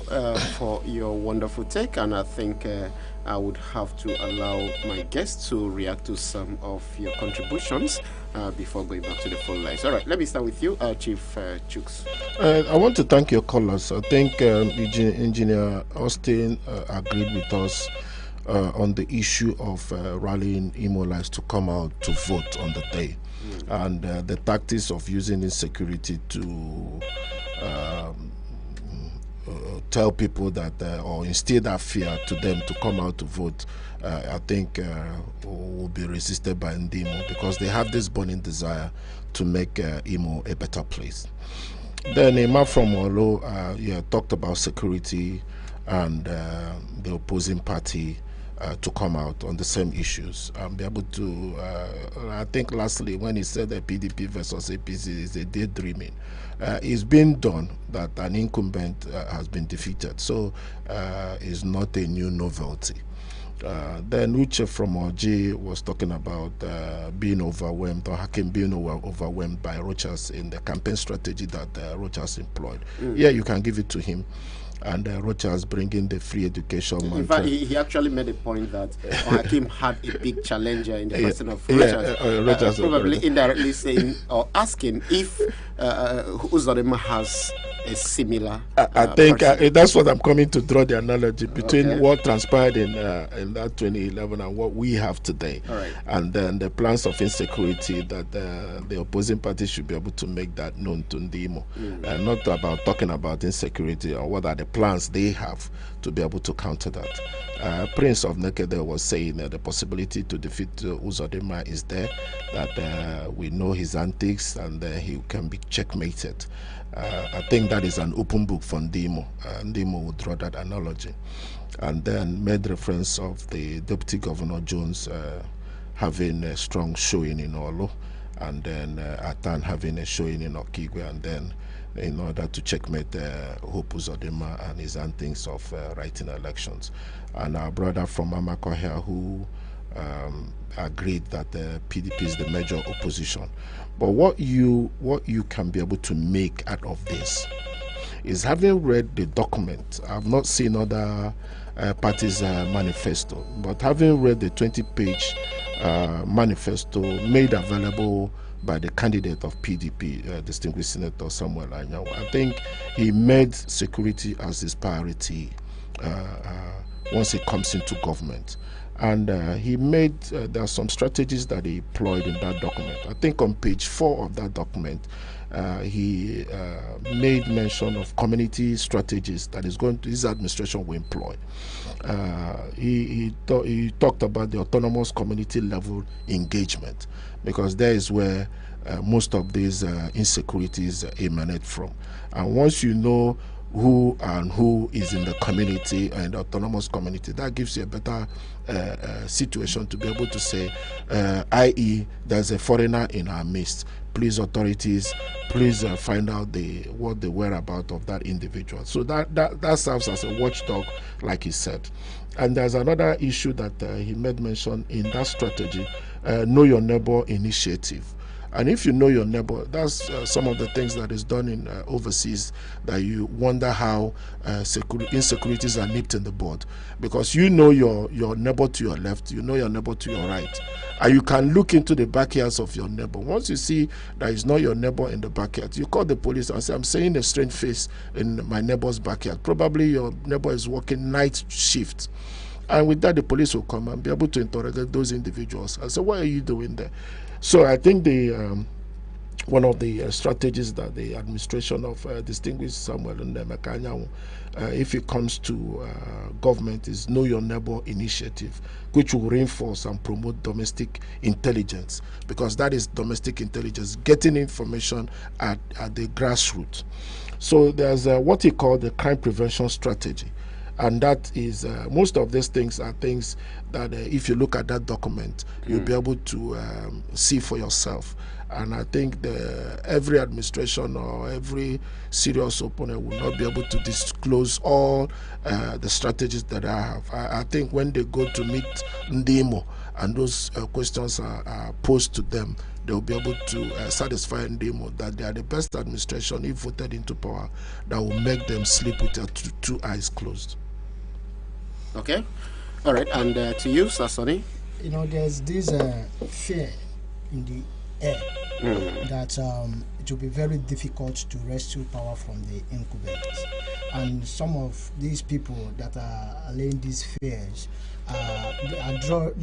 for your wonderful take, and I think I would have to allow my guests to react to some of your contributions before going back to the phone lines. All right, let me start with you, Chief Chooks. I want to thank your callers. I think Engineer Austin agreed with us on the issue of rallying Imolites to come out to vote on the day, and the tactics of using insecurity to tell people that or instill that fear to them to come out to vote, I think will be resisted by Ndimo, because they have this burning desire to make Imo a better place. Then Emma from Olo talked about security and the opposing party to come out on the same issues and be able to I think lastly when he said that PDP versus APC is a daydreaming, it's been done that an incumbent has been defeated, so it's not a new novelty. Then Uche from OG was talking about being overwhelmed, or Hakim being overwhelmed by Rochas in the campaign strategy that Rochas employed. Yeah, you can give it to him. And Rochas bringing the free education. In fact, he actually made a point that Hakim had a big challenger in the person of Rochas. Rochas probably indirectly saying or asking if Uzodinma has a similar. I think that's what I'm coming to draw the analogy between what transpired in that 2011 and what we have today. Right. And then the plans of insecurity that the opposing party should be able to make that known to Ndimo. Not about talking about insecurity or what are the plans they have to be able to counter that. Prince of Nekede was saying that the possibility to defeat Uzodinma is there, that we know his antics and he can be checkmated. I think that is an open book for Ndimo. Ndimo would draw that analogy. And then made reference of the Deputy Governor Jones having a strong showing in Olo, and then Atan having a showing in Okigwe, and then in order to checkmate Hope Uzodinma and his antics of writing elections. And our brother from Amakohia who agreed that the PDP is the major opposition. But what you can be able to make out of this is, having read the document, I've not seen other party's manifesto. But having read the 20-page manifesto made available by the candidate of PDP, Distinguished Senator Samuel Anyanwu, I think he made security as his priority once he comes into government. And he made, there are some strategies that he employed in that document. I think on page 4 of that document, he made mention of community strategies that his administration will employ. He talked about the autonomous community level engagement, because there is where most of these insecurities emanate from. And once you know who is in the community and the autonomous community, that gives you a better situation to be able to say, i.e., there's a foreigner in our midst. Please, authorities, please find out what the whereabouts of that individual. So that serves as a watchdog, like he said. And there's another issue that he made mention in that strategy, Know Your Neighbor initiative. And if you know your neighbor, that's some of the things that is done in overseas, that you wonder how insecurities are nipped in the bud. Because you know your neighbor to your left, you know your neighbor to your right. And you can look into the backyards of your neighbor. Once you see that is not your neighbor in the backyard, you call the police and say, I'm seeing a strange face in my neighbor's backyard. Probably your neighbor is working night shift. And with that, the police will come and be able to interrogate those individuals and say, what are you doing there? So I think one of the strategies that the administration of Distinguished Samuel Anyanwu, if it comes to government, is Know Your Neighbor initiative, which will reinforce and promote domestic intelligence, because that is domestic intelligence, getting information at the grassroots. So there's what he called the crime prevention strategy. And that is, most of these things are things that if you look at that document, you'll be able to see for yourself. And I think every administration or every serious opponent will not be able to disclose all the strategies that I have. I think when they go to meet Ndimo and those questions are posed to them, they'll be able to satisfy Ndimo that they are the best administration, if voted into power, that will make them sleep with their two eyes closed. Okay. All right. And to you, Sassoni? You know, there's this fear in the air that it will be very difficult to rescue power from the incumbents. And some of these people that are allaying these fears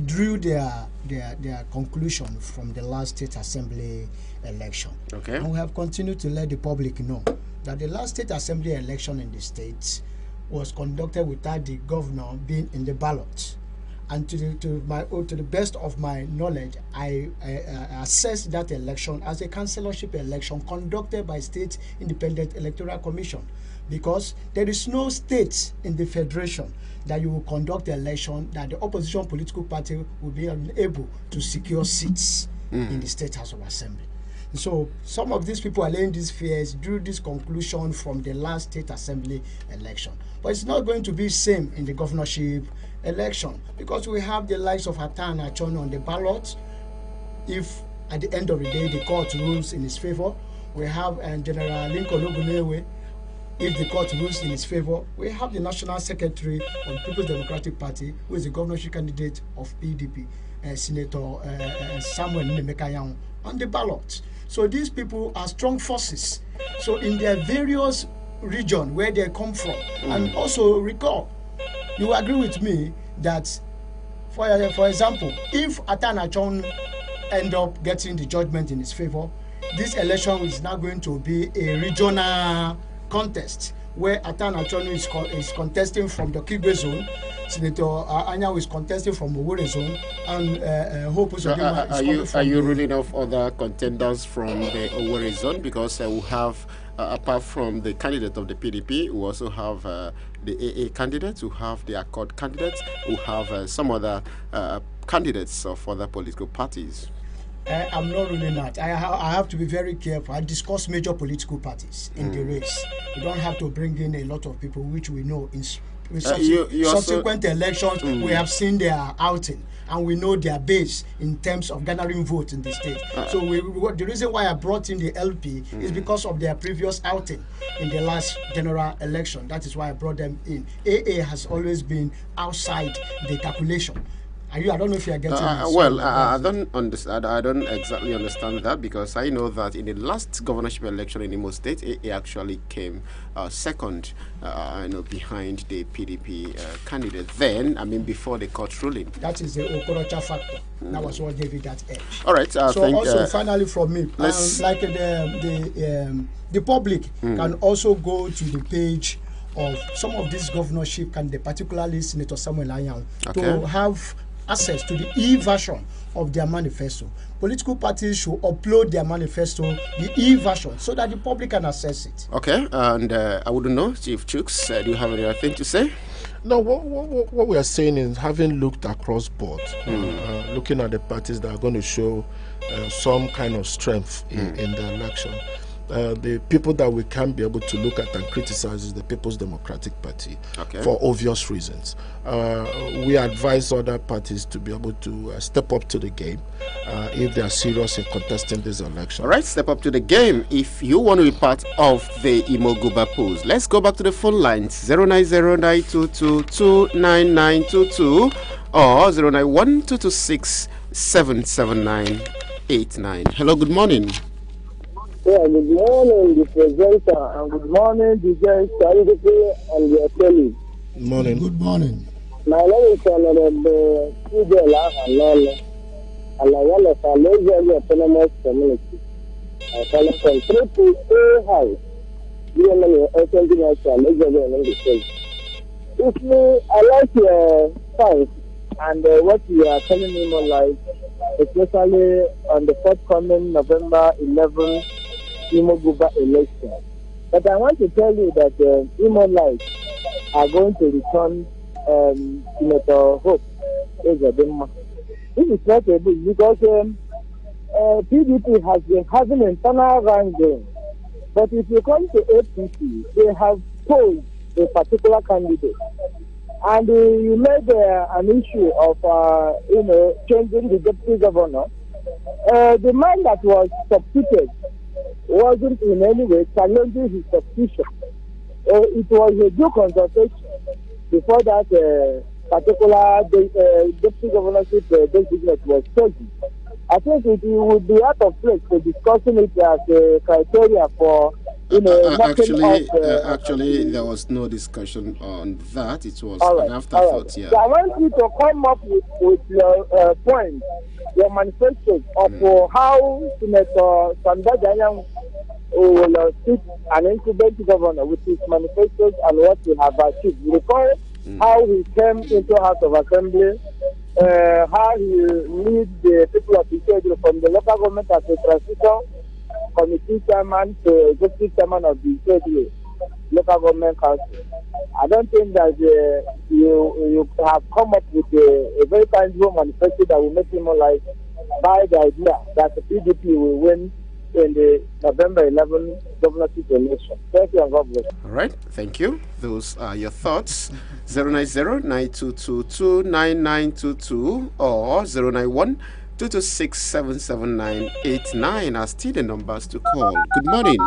drew their conclusion from the last state assembly election. Okay. And we have continued to let the public know that the last state assembly election in the state was conducted without the governor being in the ballot. And to the best of my knowledge, I assessed that election as a councillorship election conducted by State Independent Electoral Commission, because there is no state in the federation that you will conduct an election that the opposition political party will be unable to secure seats in the State House of Assembly. So some of these people are laying these fears, drew this conclusion from the last state assembly election. But it's not going to be the same in the governorship election, because we have the likes of Atan Achon on the ballot. If at the end of the day the court rules in his favor, we have General Lincoln Ogunewe. If the court rules in his favor, we have the National Secretary of the People's Democratic Party, who is the governorship candidate of PDP, Senator Samuel Anyanwu, on the ballot. So these people are strong forces. So in their various regions where they come from, and also recall, you agree with me that, for example, if Atan Achon end up getting the judgment in his favor, this election is now going to be a regional contest where Atan Achon is contesting from the Guber zone, Senator Anyanwu is contesting from Owerri zone, and Hope Uzodinma Are you ruling off other contenders from the Owerri zone? Because we have, apart from the candidate of the PDP, we also have the AA candidates, we have the Accord candidates, we have some other candidates of other political parties. I'm not ruling out. I have to be very careful. I discuss major political parties in the race. You don't have to bring in a lot of people which we know subsequent elections, we have seen their outing. And we know their base in terms of gathering votes in the state. So the reason why I brought in the LP is because of their previous outing in the last general election. That is why I brought them in. AA has always been outside the calculation. I don't know if you are getting I don't understand. I don't exactly understand that, because I know that in the last governorship election in Imo State, AA actually came second, behind the PDP candidate. Then, before the court ruling. That is the Okorocha factor. That was what gave it that edge. All right. Finally, from me, the public can also go to the page of some of these governorship candidates, particularly Senator Samuel Anyang, to have access to the e-version of their manifesto. Political parties should upload their manifesto, the e-version, so that the public can access it. Okay, and I wouldn't know, Chief Chooks, do you have anything to say? No, what we are saying is, having looked across board, looking at the parties that are going to show some kind of strength in the election, the people that we can be able to look at and criticize is the People's Democratic Party, for obvious reasons. We advise other parties to be able to step up to the game if they are serious in contesting this election. All right, step up to the game if you want to be part of the Imo Guber polls. Let's go back to the phone lines: 09092229922 or 09122677989. Hello, good morning. Yeah, good morning, the presenter, and good morning, the guest, and your colleagues. Good morning. Good morning. My name is Honorable Fidel Ahanole, and I'm one of our major autonomous community. I come from 3PA House, DMN Assembly National, major in the state. With me, I like your points and what you are telling me more like, especially on the forthcoming November 11th Imo Guber election. But I want to tell you that Imo Lights are going to return Senator Hope Ezedema. This is not a big, because PDP has been having internal wrangling. But if you come to APC, they have posed a particular candidate. And you made an issue of, changing the deputy governor. The man that was substituted wasn't in any way challenging his substitution. It was a due consultation before that particular deputy governorship designate was chosen. I think it would be out of place to discussing it as a criteria for actually, there was no discussion on that. It was an afterthought. Yeah. So I want you to come up with your points, your manifestos of how Senator Sandajanyang will sit an incumbent governor with his manifestos and what he has achieved. You recall how he came into House of Assembly, how he leads the people of the state from the local government as a transition committee chairman to executive chairman of the state local government council. I don't think that you have come up with a very tangible manifesto that will make him like buy the idea that the PDP will win in the November 11 governorship election. Thank you and God bless. All right, thank you. Those are your thoughts. 090-9222-9922 or 091-226-77989 are still the numbers to call. Good morning.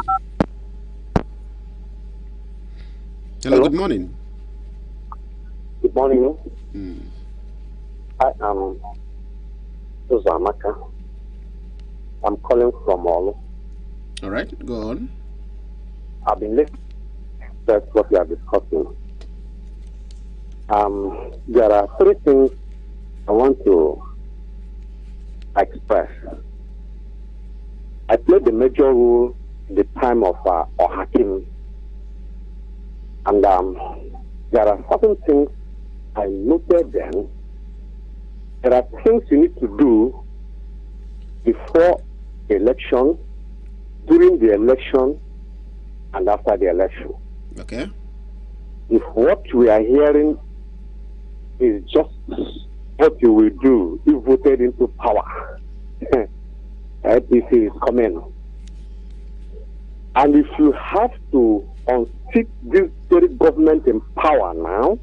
Hello, good morning. Good morning. I am Uzamaka. I'm calling from Olu. All right, go on. I've been listening. That's what we are discussing. There are three things I want to express. I played the major role in the time of Hakim. And there are certain things I noted then. There are things you need to do before the election, during the election, and after the election. Okay. If what we are hearing is just what you will do if voted into power, IPC is coming. And if you have to unseat this very government in power now,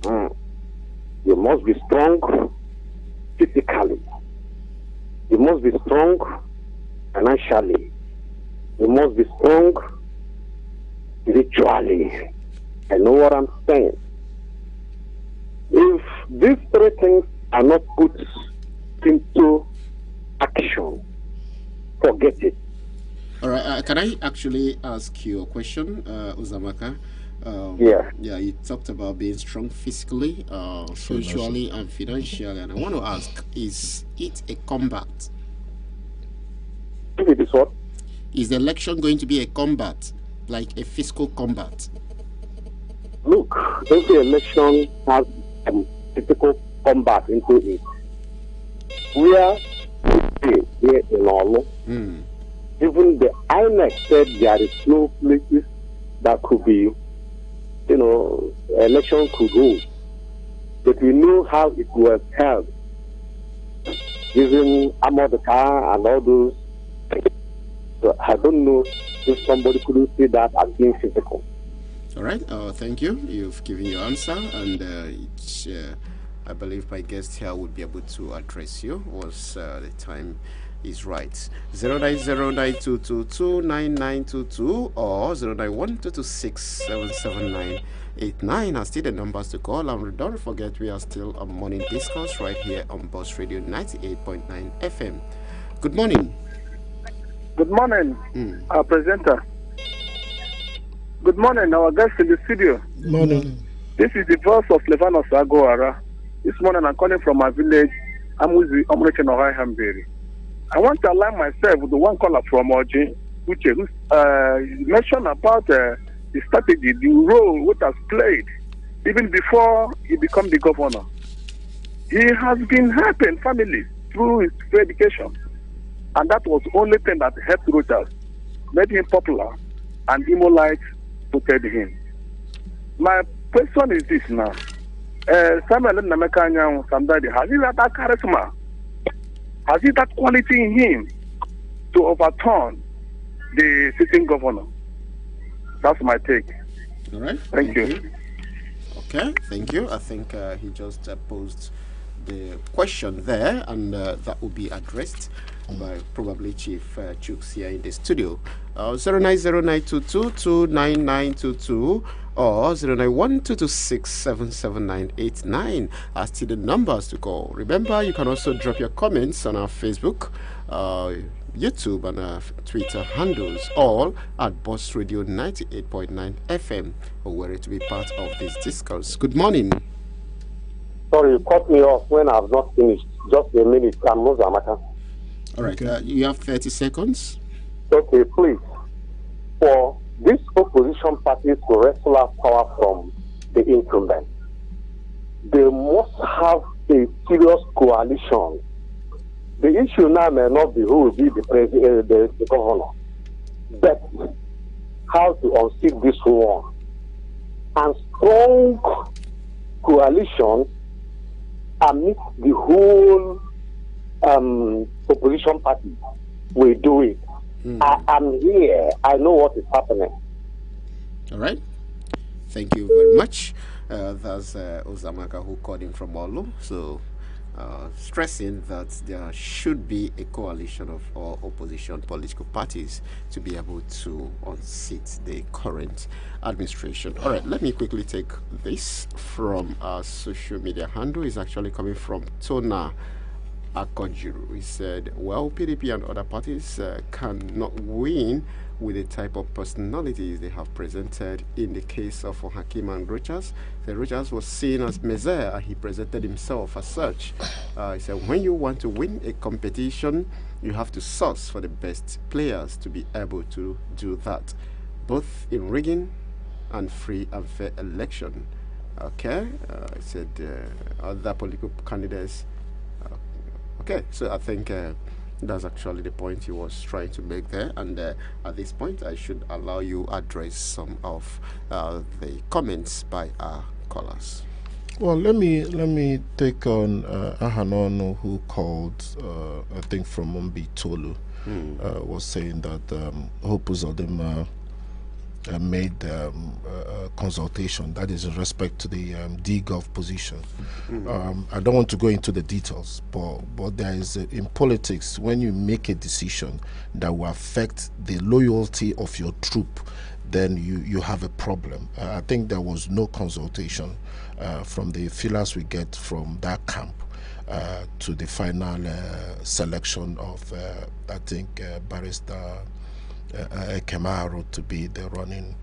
You must be strong physically. You must be strong financially. You must be strong spiritually. I know what I'm saying. If these three things are not put into action, forget it. All right. Can I actually ask you a question, Uzamaka? Yeah. Yeah, you talked about being strong physically, spiritually, and financially. And I want to ask, is it a combat? If it is what? Is the election going to be a combat, like a physical combat? Look, every election has a physical combat into it. Where here in Olo, even the INEC said there is no places that could be, election could go. But we know how it was held, using Amadaka and all those. So I don't know if somebody could see that as being physical. All right. Thank you. You've given your answer, and I believe my guest here would be able to address you once the time is right. 09092229922 or 09122677989 are still the numbers to call. And don't forget, we are still on Morning Discourse right here on Boss Radio 98.9 FM. Good morning. Good morning, our presenter. Good morning, our guest in the studio. Good morning. This is the voice of Levanos Agoara. This morning I'm calling from my village, Amuzi, Omrechen, Ohio, Hamberi. I want to align myself with the one caller from Oji, which mentioned about the strategy, the role which has played even before he became the governor. He has been helping families through his free education. And that was the only thing that helped Rochas, made him popular, and Imolites voted him. My question is this now. Samuel Namekanya Samdadi, has he that charisma? Has he that quality in him to overturn the sitting governor? That's my take. All right. Thank you. Okay, thank you. I think he just posed the question there, and that will be addressed by probably Chief Chooks here in the studio. 09092229922 or 09122677989 are still the numbers to call. Remember, you can also drop your comments on our Facebook, YouTube, and our Twitter handles, all at Boss Radio 98.9 FM, or where to be part of this discourse. Good morning. Sorry, you cut me off when I have not finished. Just a minute. I'm Mozamaka. All right, you have 30 seconds. Okay, please. For these opposition parties to wrestle out power from the incumbent, they must have a serious coalition. The issue now may not be who will be the president, the governor, but how to unseat this war. And strong coalition amidst the whole opposition party will do it. I am here. I know what is happening. All right. Thank you very much. That's Uzamaka who called in from Olu. So, stressing that there should be a coalition of all opposition political parties to be able to unseat the current administration. All right, let me quickly take this from our social media handle. It's actually coming from Tona Akojiru. He said, well, PDP and other parties cannot win with the type of personalities they have presented. In the case of Hakim and Rochas, the Rochas was seen as Messiah. He presented himself as such. He said, when you want to win a competition, you have to source for the best players to be able to do that, both in rigging and free and fair election. Okay, I said other political candidates. Okay, so I think that's actually the point he was trying to make there. And at this point, I should allow you address some of the comments by our callers. Well, let me take on Ahanono, who called, I think from Mumbi Tolu, was saying that Hope Uzodinma made consultation, that is in respect to the DGov position. I don't want to go into the details, but there is in politics, when you make a decision that will affect the loyalty of your troop, then you have a problem. I think there was no consultation from the feelers we get from that camp to the final selection of I think Barrister Kemaro to be the running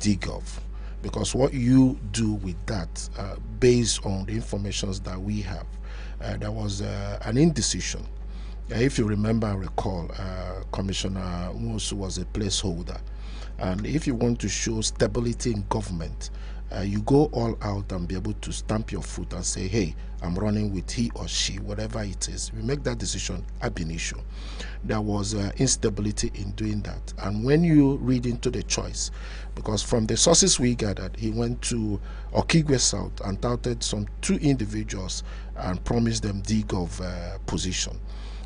DGov, because what you do with that, based on the information that we have, there was an indecision. If you remember and recall, Commissioner Musu was a placeholder, and if you want to show stability in government, you go all out and be able to stamp your foot and say, hey, I'm running with he or she, whatever it is. We make that decision ab initio. There was instability in doing that. And when you read into the choice, because from the sources we gathered, he went to Okigwe South and touted some 2 individuals and promised them DGov position.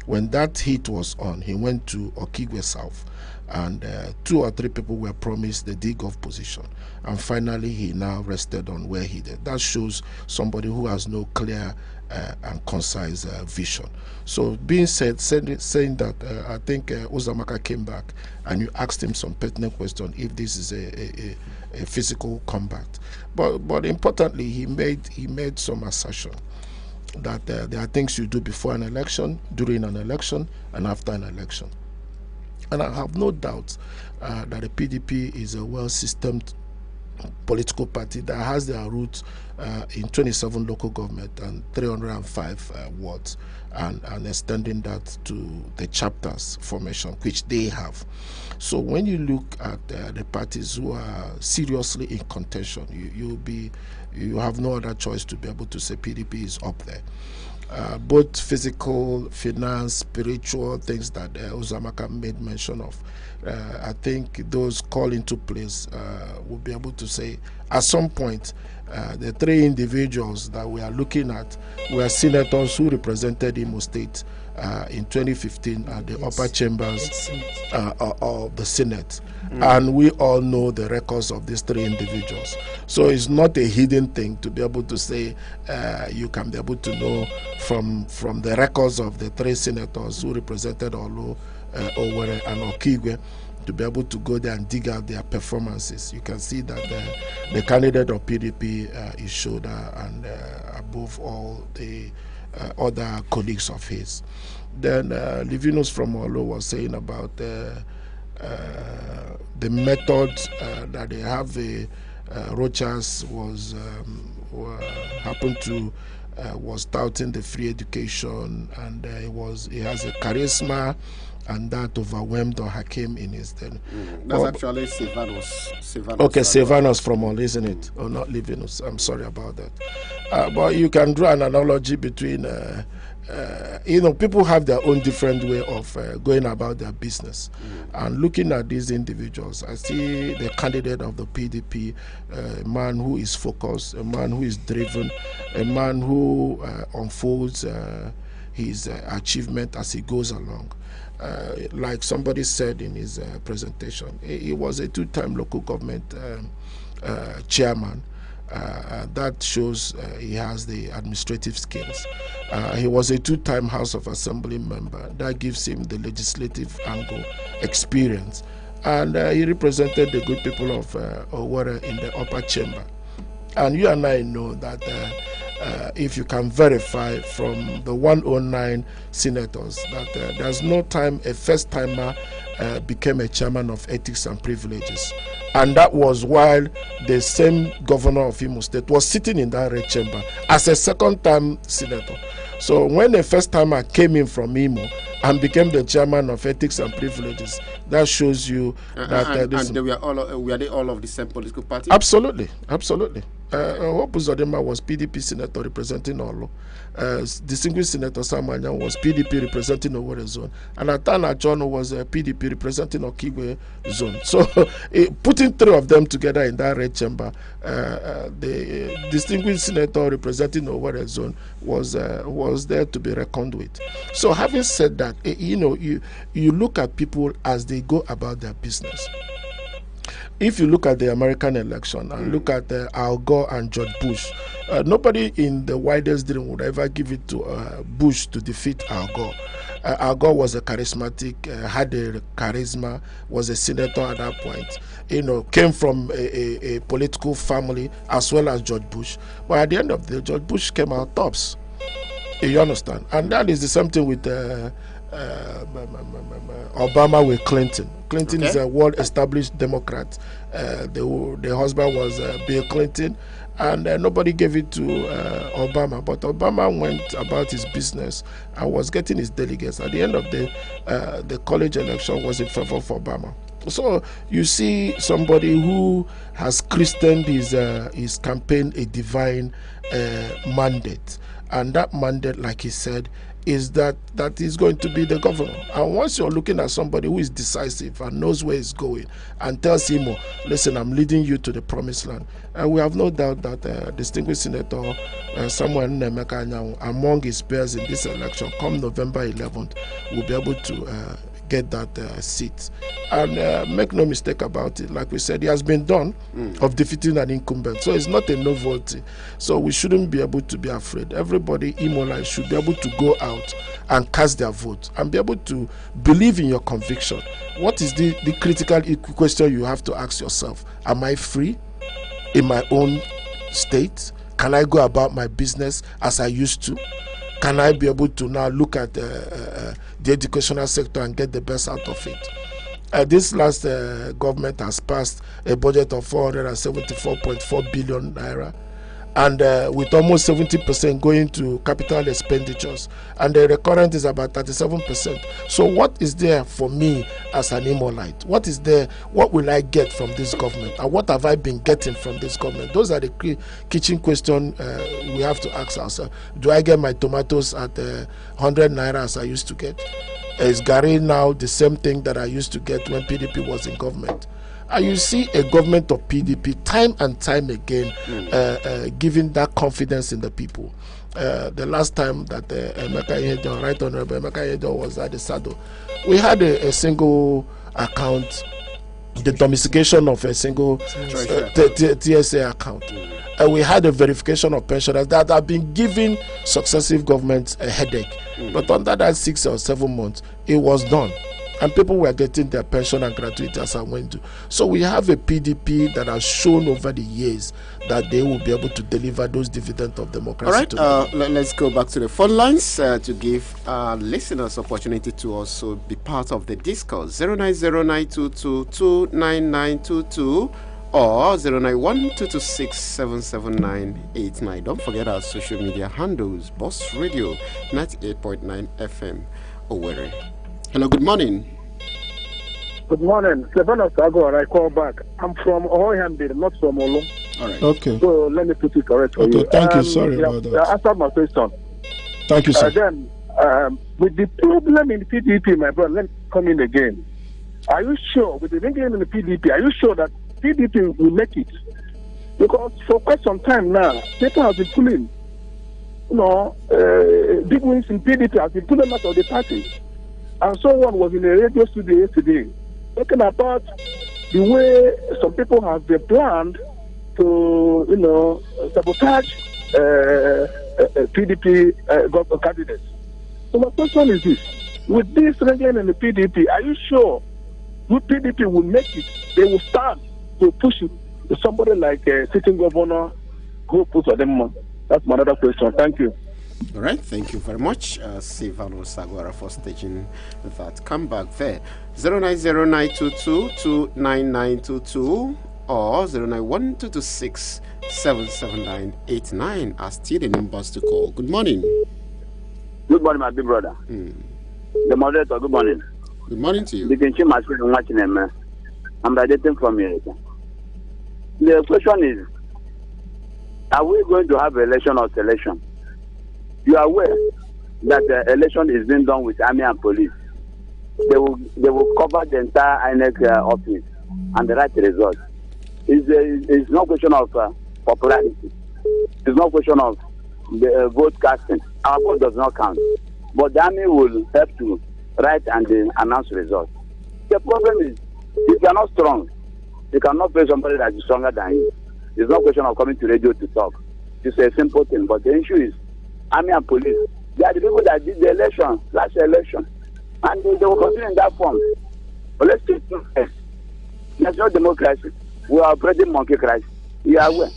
When that heat was on, he went to Okigwe South, and 2 or 3 people were promised the DGov position, and finally he now rested on where he did. That shows somebody who has no clear and concise vision. So being saying that, I think Uzamaka came back and you asked him some pertinent question if this is a physical combat, but importantly he made some assertion that there are things you do before an election, during an election, and after an election. And I have no doubt that the PDP is a well-systemed political party that has their roots in 27 local government and 305 wards, and extending that to the chapters formation, which they have. So when you look at the parties who are seriously in contention, you have no other choice to be able to say PDP is up there. Both physical, finance, spiritual things that Uzamaka made mention of. I think those call into place will be able to say at some point the 3 individuals that we are looking at were senators who represented Imo State in 2015 at the upper chambers of the Senate. And we all know the records of these 3 individuals. So it's not a hidden thing to be able to say you can be able to know from the records of the 3 senators who represented Olu, Owerri, and Okigwe, to be able to go there and dig out their performances. You can see that the candidate of PDP is shoulder and above all the other colleagues of his. Then Livinus from Olu was saying about the method that they have. Rochas was happened to was touting the free education, and he has a charisma, and that overwhelmed Hakim in his then. That's actually Silvanus. Okay, Silvanus from Olu, isn't it? Or not Livinus. I'm sorry about that. But you can draw an analogy between people have their own different way of going about their business. And looking at these individuals, I see the candidate of the PDP, a man who is focused, a man who is driven, a man who unfolds his achievement as he goes along. Like somebody said in his presentation, he was a 2-time local government chairman. That shows he has the administrative skills. He was a 2-time House of Assembly member. That gives him the legislative angle experience. And he represented the good people of Owerri in the upper chamber. And you and I know that if you can verify from the 109 senators that there's no time a first-timer became a chairman of ethics and privileges. And that was while the same governor of Imo State was sitting in that red chamber as a second-time senator. So when a first-timer came in from Imo and became the chairman of ethics and privileges, that shows you that... and they were they all of the same political party? Absolutely, absolutely. Hope Uzodinma was PDP senator representing Olu. Distinguished Senator Samanya was PDP representing Owerri zone, and Atana John was PDP representing Okigwe zone. So putting 3 of them together in that red chamber, the distinguished senator representing Owerri zone was there to be reckoned with. So having said that, you look at people as they go about their business. if you look at the American election and look at Al Gore and George Bush, nobody in the widest dream would ever give it to Bush to defeat Al Gore. Al Gore was a charismatic, had a charisma, was a senator at that point, came from a political family as well as George Bush. But at the end of the day, George Bush came out tops. You understand? And that is the same thing with Obama with Clinton. Clinton is a well-established Democrat. The husband was Bill Clinton, and nobody gave it to Obama. But Obama went about his business and was getting his delegates. At the end of the college election was in favor of Obama. So you see somebody who has christened his campaign a divine mandate, and that mandate, like he said, is that is going to be the governor. And once you're looking at somebody who is decisive and knows where he's going and tells him, listen, I'm leading you to the promised land, and we have no doubt that distinguished Senator Samuel Nnemeka Anyanwu, among his peers in this election, come November 11th, will be able to get that seat. And make no mistake about it, like we said, it has been done of defeating an incumbent, so it's not a novelty. So we shouldn't be able to be afraid. Everybody, Imola, should be able to go out and cast their vote and be able to believe in your conviction. What is the critical question you have to ask yourself? Am I free in my own state? Can I go about my business as I used to? Can I be able to now look at the educational sector and get the best out of it? This last government has passed a budget of 474.4 billion naira, and with almost 70% going to capital expenditures, and the recurrent is about 37%. So what is there for me as an Imolite? What is there? What will I get from this government, and what have I been getting from this government? Those are the kitchen questions we have to ask ourselves. Do I get my tomatoes at 100 naira as I used to get? Is Gary now the same thing that I used to get when PDP was in government? And you see a government of PDP time and time again giving that confidence in the people. The last time that Emeka Ihedon, Right Honorable Emeka Ihedon, was at the saddle, we had a single account, the domestication of a single TSA account. We had a verification of pensioners that have been giving successive governments a headache. But under that 6 or 7 months, it was done. And people were getting their pension and gratuity as I went to. So we have a PDP that has shown over the years that they will be able to deliver those dividends of democracy. All right, let's go back to the phone lines to give listeners opportunity to also be part of the discourse. 09092229922 or 09122677989. Don't forget our social media handles: Boss Radio 98.9 FM Owerri. Hello, good morning. Good morning. Stephen Sagor, I call back. I'm from Ohoyambir, not from Olo. All right. Okay. So let me put it correct for you. Thank you. Sorry about that. Answer my question. Thank you, sir. Then, with the problem in PDP, my brother, let me come in again. Are you sure, with the wrinkling in the PDP, are you sure that PDP will make it? Because for quite some time now, people have been pulling, big wins in PDP have been pulling out of the party. And someone was in a radio studio yesterday talking about the way some people have been planned to, sabotage PDP government candidates. So my question is this: with this wrangling in the PDP, are you sure the PDP will make it? They will start to push it to somebody like sitting governor who puts on them on? That's my other question. Thank you. All right, thank you very much, Silvano Sagwara, for staging that comeback there. 09092229922 or 09122677989 are still the numbers to call. Good morning. Good morning, my big brother. The moderator, good morning. Good morning to you. I'm writing from here. The question is, are we going to have election or selection? You are aware that the election is being done with army and police. They will cover the entire INEC office and the right result. It's no question of popularity. It's no question of the vote casting. Our vote does not count. But the army will help to write and announce results. The problem is, if you are not strong, You cannot face somebody that is stronger than you. It's not a question of coming to radio to talk. It's a simple thing. But the issue is, army and police, they are the people that did the election, last election. And they will continue in that form. But let's take it. There's no democracy. We are operating monkey crisis. You are aware.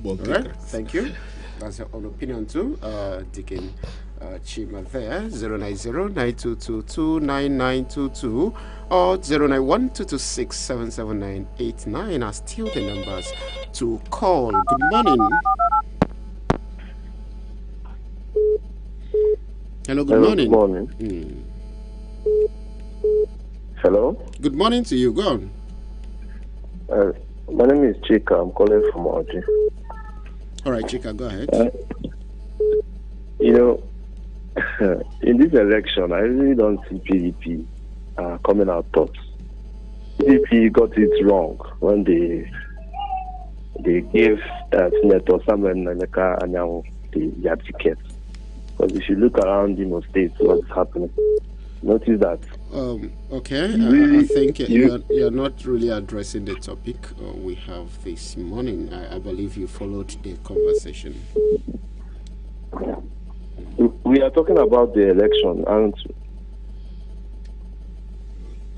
All right. Thank you. That's your own opinion too. Deacon Chima there. 090-9222-9922 or 091-226-77989 are still the numbers to call. Good morning. Hello, good morning. Good morning. Hello. Good morning to you. Go on. My name is Chika. I'm calling from Oji. All right, Chika, go ahead. In this election, I really don't see PDP coming out tops. PDP got it wrong when they gave Senator Samuel Naneka Anyanwu their ticket. Because if you look around states, what's happening, notice that. Okay, really, I think you're not really addressing the topic we have this morning. I believe you followed the conversation. We are talking about the election, and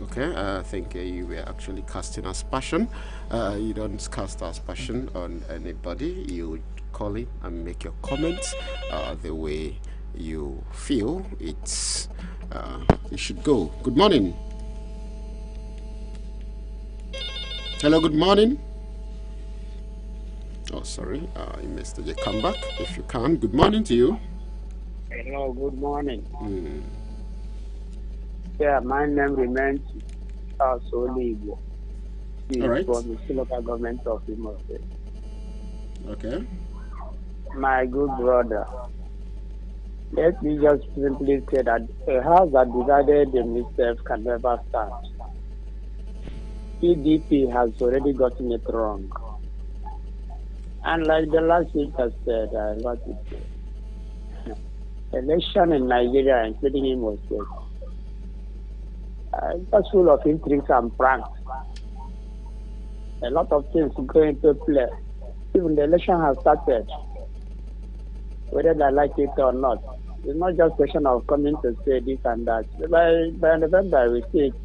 okay, I think you were actually casting aspersion. You don't cast aspersion on anybody. You call in and make your comments the way you feel it should go. Good morning. Hello, good morning. Oh, sorry, you missed it. You come back if you can. Good morning to you. Hello, good morning. Yeah, my name remains Soligo. All right. From the local government of Imo State. Okay. My good brother, let me just simply say that a house that divided itself can never stand. PDP has already gotten it wrong. And like the last speaker said, I got it. Election in Nigeria, including Imo State, it's full of intrigues and pranks. A lot of things go into play. Even the election has started, whether they like it or not. It's not just a question of coming to say this and that. By November, we see it.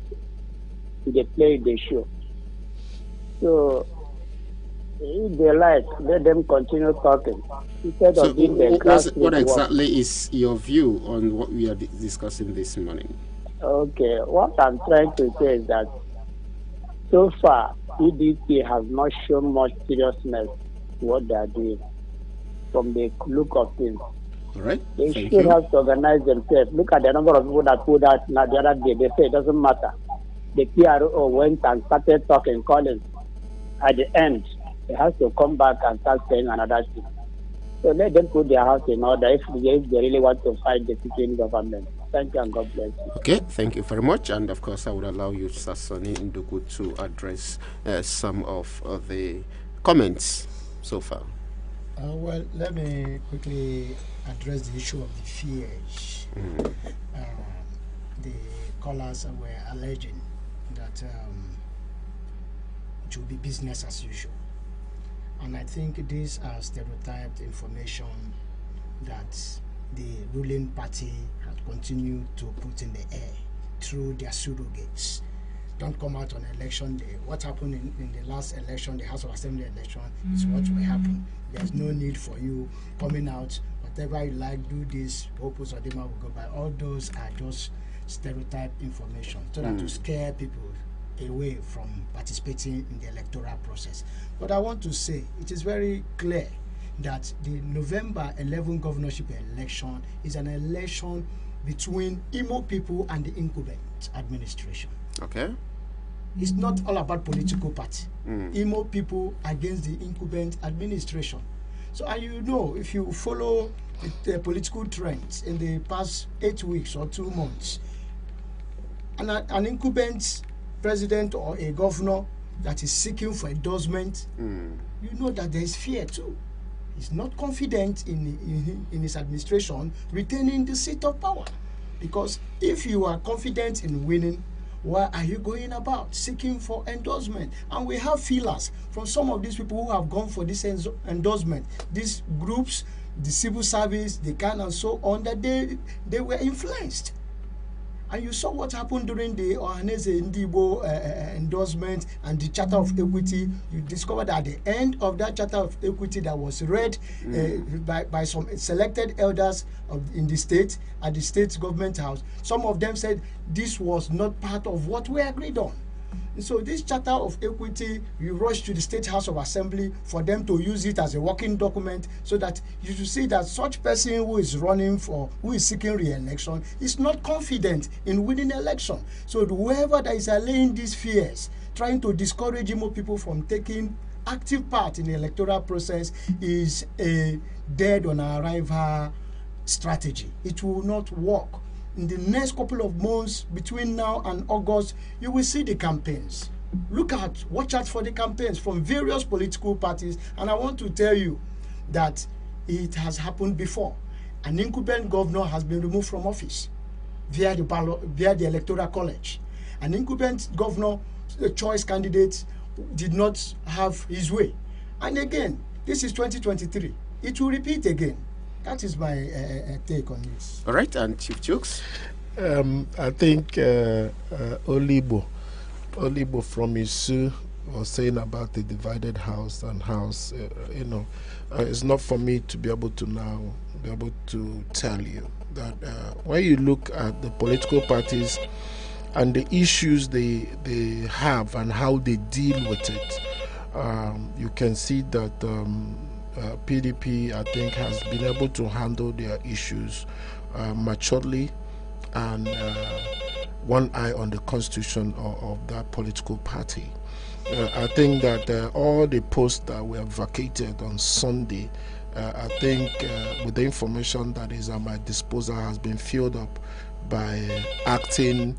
They play the show. So, if they like, let them continue talking. Instead of being the what exactly is your view on what we are discussing this morning? Okay, what I'm trying to say is that so far, PDP has not shown much seriousness to what they are doing from the look of things. All right. They should have to organize themselves. Look at the number of people that pulled out now the other day. They say it doesn't matter. The PRO went and started talking, calling. At the end, they have to come back and start saying another thing. So let them put their house in order if they really want to fight the sitting government. Thank you and God bless you. Okay, thank you very much. And of course, I would allow you, Sasoni Ndugu, to address some of the comments so far. Well, let me quickly address the issue of the fears. The callers were alleging that it will be business as usual. And I think these are stereotyped information that the ruling party has continued to put in the air through their surrogates. Don't come out on election day. What happened in the last election, the House of Assembly election, is what will happen. There's no need for you coming out. Whatever you like, do this, Opus or Dema will go by. All those are just stereotype information so that to scare people away from participating in the electoral process. But I want to say it is very clear that the November 11 governorship election is an election between Imo people and the incumbent administration. Okay. It's not all about political party. Imo people against the incumbent administration. So, and if you follow the political trends in the past 8 weeks or 2 months, an incumbent president or a governor that is seeking for endorsement, you know that there is fear too. He's not confident in his administration retaining the seat of power. Because if you are confident in winning, Why are you going about seeking for endorsement? And we have feelers from some of these people who have gone for this endorsement. These groups, the civil service, the can and so on, that they were influenced. And you saw what happened during the Ohaneze Ndibo endorsement and the Charter of Equity. You discovered at the end of that Charter of Equity that was read by some selected elders in the state, at the state government house, some of them said this was not part of what we agreed on. So this Charter of Equity, you rush to the State House of Assembly for them to use it as a working document, so that you should see that such person who is running for, who is seeking re-election, is not confident in winning election. So whoever that is allaying these fears, trying to discourage more people from taking active part in the electoral process, is a dead on arrival strategy. It will not work. In the next couple of months, between now and August, you will see the campaigns. Watch out for the campaigns from various political parties. And I want to tell you that it has happened before. An incumbent governor has been removed from office via the Electoral College. An incumbent governor, the choice candidate, did not have his way. And again, this is 2023. It will repeat again. That is my take on this. All right, and Chief Chooks? I think Olibo from Isu was saying about the divided house and house. It's not for me to be able to now be able to tell you that when you look at the political parties and the issues they have and how they deal with it, you can see that PDP, I think, has been able to handle their issues maturely and one eye on the constitution of that political party. I think that all the posts that were vacated on Sunday, I think with the information that is at my disposal, has been filled up by acting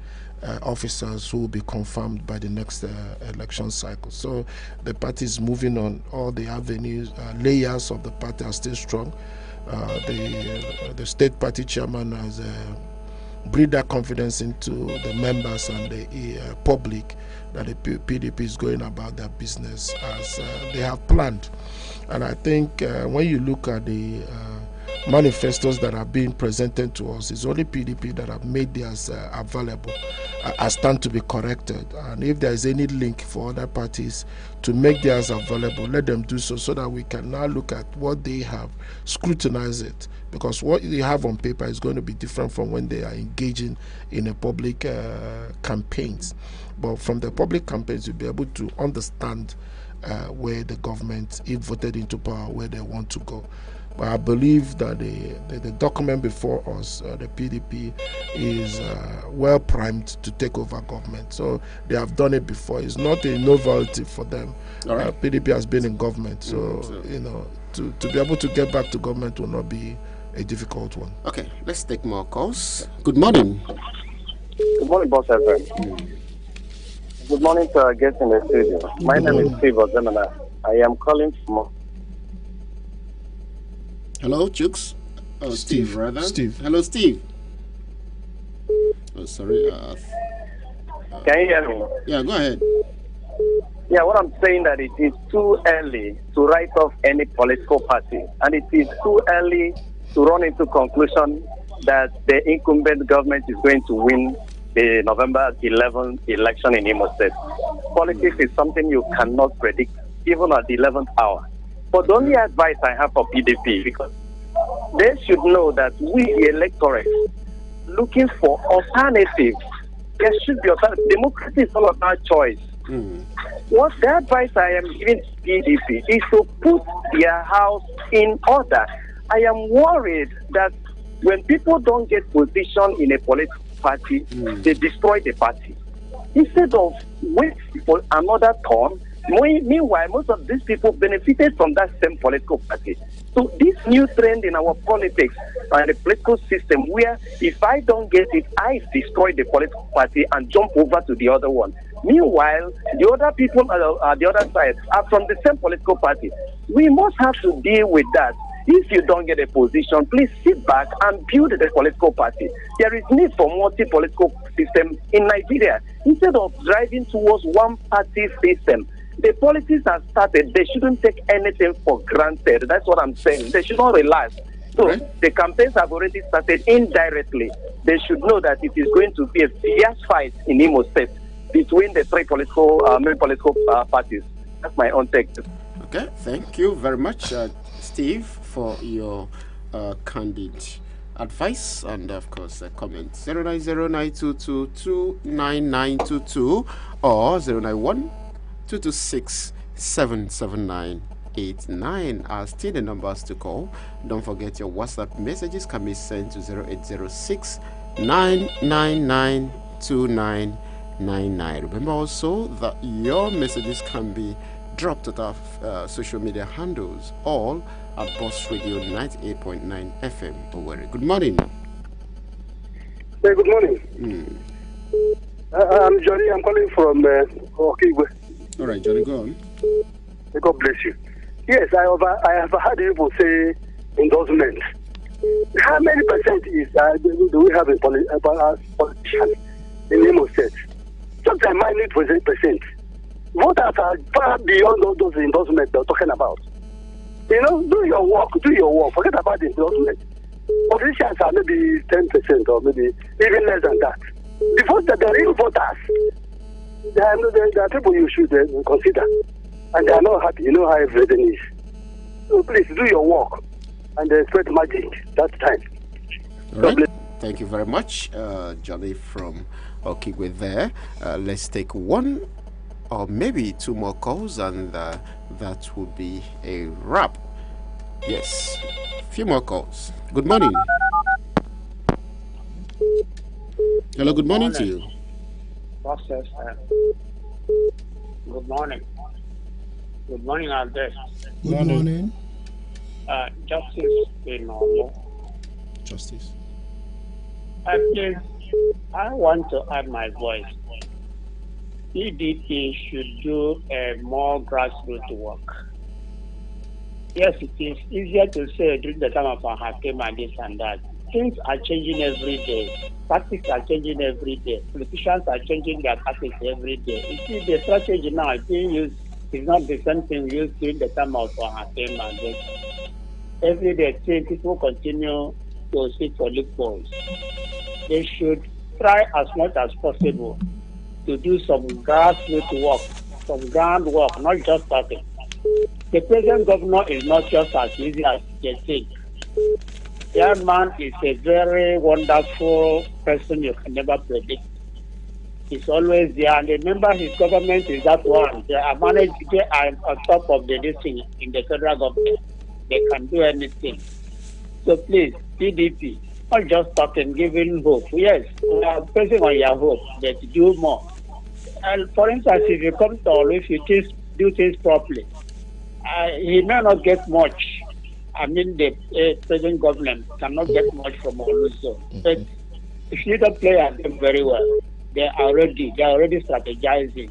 officers who will be confirmed by the next election cycle. So the party is moving on. All the avenues, layers of the party are still strong. The state party chairman has breathed that confidence into the members and the public that the PDP is going about their business as they have planned. And I think when you look at the manifestos that are being presented to us, it's only PDP that have made theirs available as stand to be corrected. And if there is any link for other parties to make theirs available, let them do so that we can now look at what they have, scrutinize it, because what they have on paper is going to be different from when they are engaging in a public campaigns. But from the public campaigns, you'll be able to understand where the government, if voted into power, where they want to go. But I believe that the document before us, the PDP, is well primed to take over government. So they have done it before. It's not a novelty for them. All right. PDP has been in government. So, to be able to get back to government will not be a difficult one. Okay, let's take more calls. Good morning. Good morning, Boss FM. Good morning to our guests in the studio. My name is Steve Ozemana. I am calling from... Hello, Chooks. Oh, Steve, rather. Steve. Hello, Steve. Oh, sorry. Can you hear me? Yeah, go ahead. Yeah, what I'm saying that it is too early to write off any political party, and it is too early to run into conclusion that the incumbent government is going to win the November 11th election in Imo State. Politics is something you cannot predict, even at the 11th hour. But the only advice I have for PDP, because they should know that we, the electorate, looking for alternatives. There should be alternatives. Democracy is all about choice. What the advice I am giving to PDP is to put their house in order. I am worried that when people don't get position in a political party, they destroy the party. Instead of waiting for another turn, meanwhile, most of these people benefited from that same political party. So this new trend in our politics and the political system, where if I don't get it, I destroy the political party and jump over to the other one. Meanwhile, the other people at the other side are from the same political party. We must have to deal with that. If you don't get a position, please sit back and build the political party. There is need for multi-political system in Nigeria. Instead of driving towards one-party system, the politics have started. They shouldn't take anything for granted. That's what I'm saying. They should not relax. So the campaigns have already started indirectly. They should know that it is going to be a fierce fight in Imo State between the three main political parties. That's my own take. Okay, thank you very much, Steve, for your candid advice and, of course, comments. 09092229922 or 091-226-77989 are still the numbers to call. Don't forget your WhatsApp messages can be sent to 0806-999-2999. Remember also that your messages can be dropped at our social media handles, all at Boss Radio 98.9 FM. Owerri. Good morning. Hey, good morning. I'm Johnny. I'm calling from Guber. All right, Johnny, go on. God bless you. Yes, I have heard people say endorsement. How many percent do we have in politicians in Imo State? Sometimes minus percent. Voters are far beyond all those endorsements they're talking about. You know, do your work. Forget about the endorsement. Politicians are maybe 10% or maybe even less than that. The real voters, there are people you should consider. And they are not happy. You know how everything is. So please do your work and expect magic that time. All right. Thank you very much, Johnny from Okigwe there. Let's take one or maybe two more calls, and that will be a wrap. Yes, few more calls. Good morning. Hello, good morning to you. Good morning. Good morning, Albert. Good morning. Justice in Olo. Justice. Please, I want to add my voice. PDP should do a more grassroots work. Yes, it is easier to say during the time of Hakim and this and that. Things are changing every day. Tactics are changing every day. Politicians are changing their tactics every day. You see, the strategy now is being used is not the same thing used during the time of Hakim and this. Every day, people continue to seek for loopholes. They should try as much as possible to do some grassroots work, some groundwork, not just starting. The present governor is not just as easy as they think. The young man is a very wonderful person you can never predict. He's always there, and remember his government is that one. They are managed, they are on top of the thing in the federal government. They can do anything. So please, PDP, not just talking, giving hope. Yes, we are pressing on your hope, but do more. And for instance, if you come to all, if you do things properly, he may not get much. I mean, the present government cannot get much from Oluso. But if you don't play at them very well, they are already strategizing.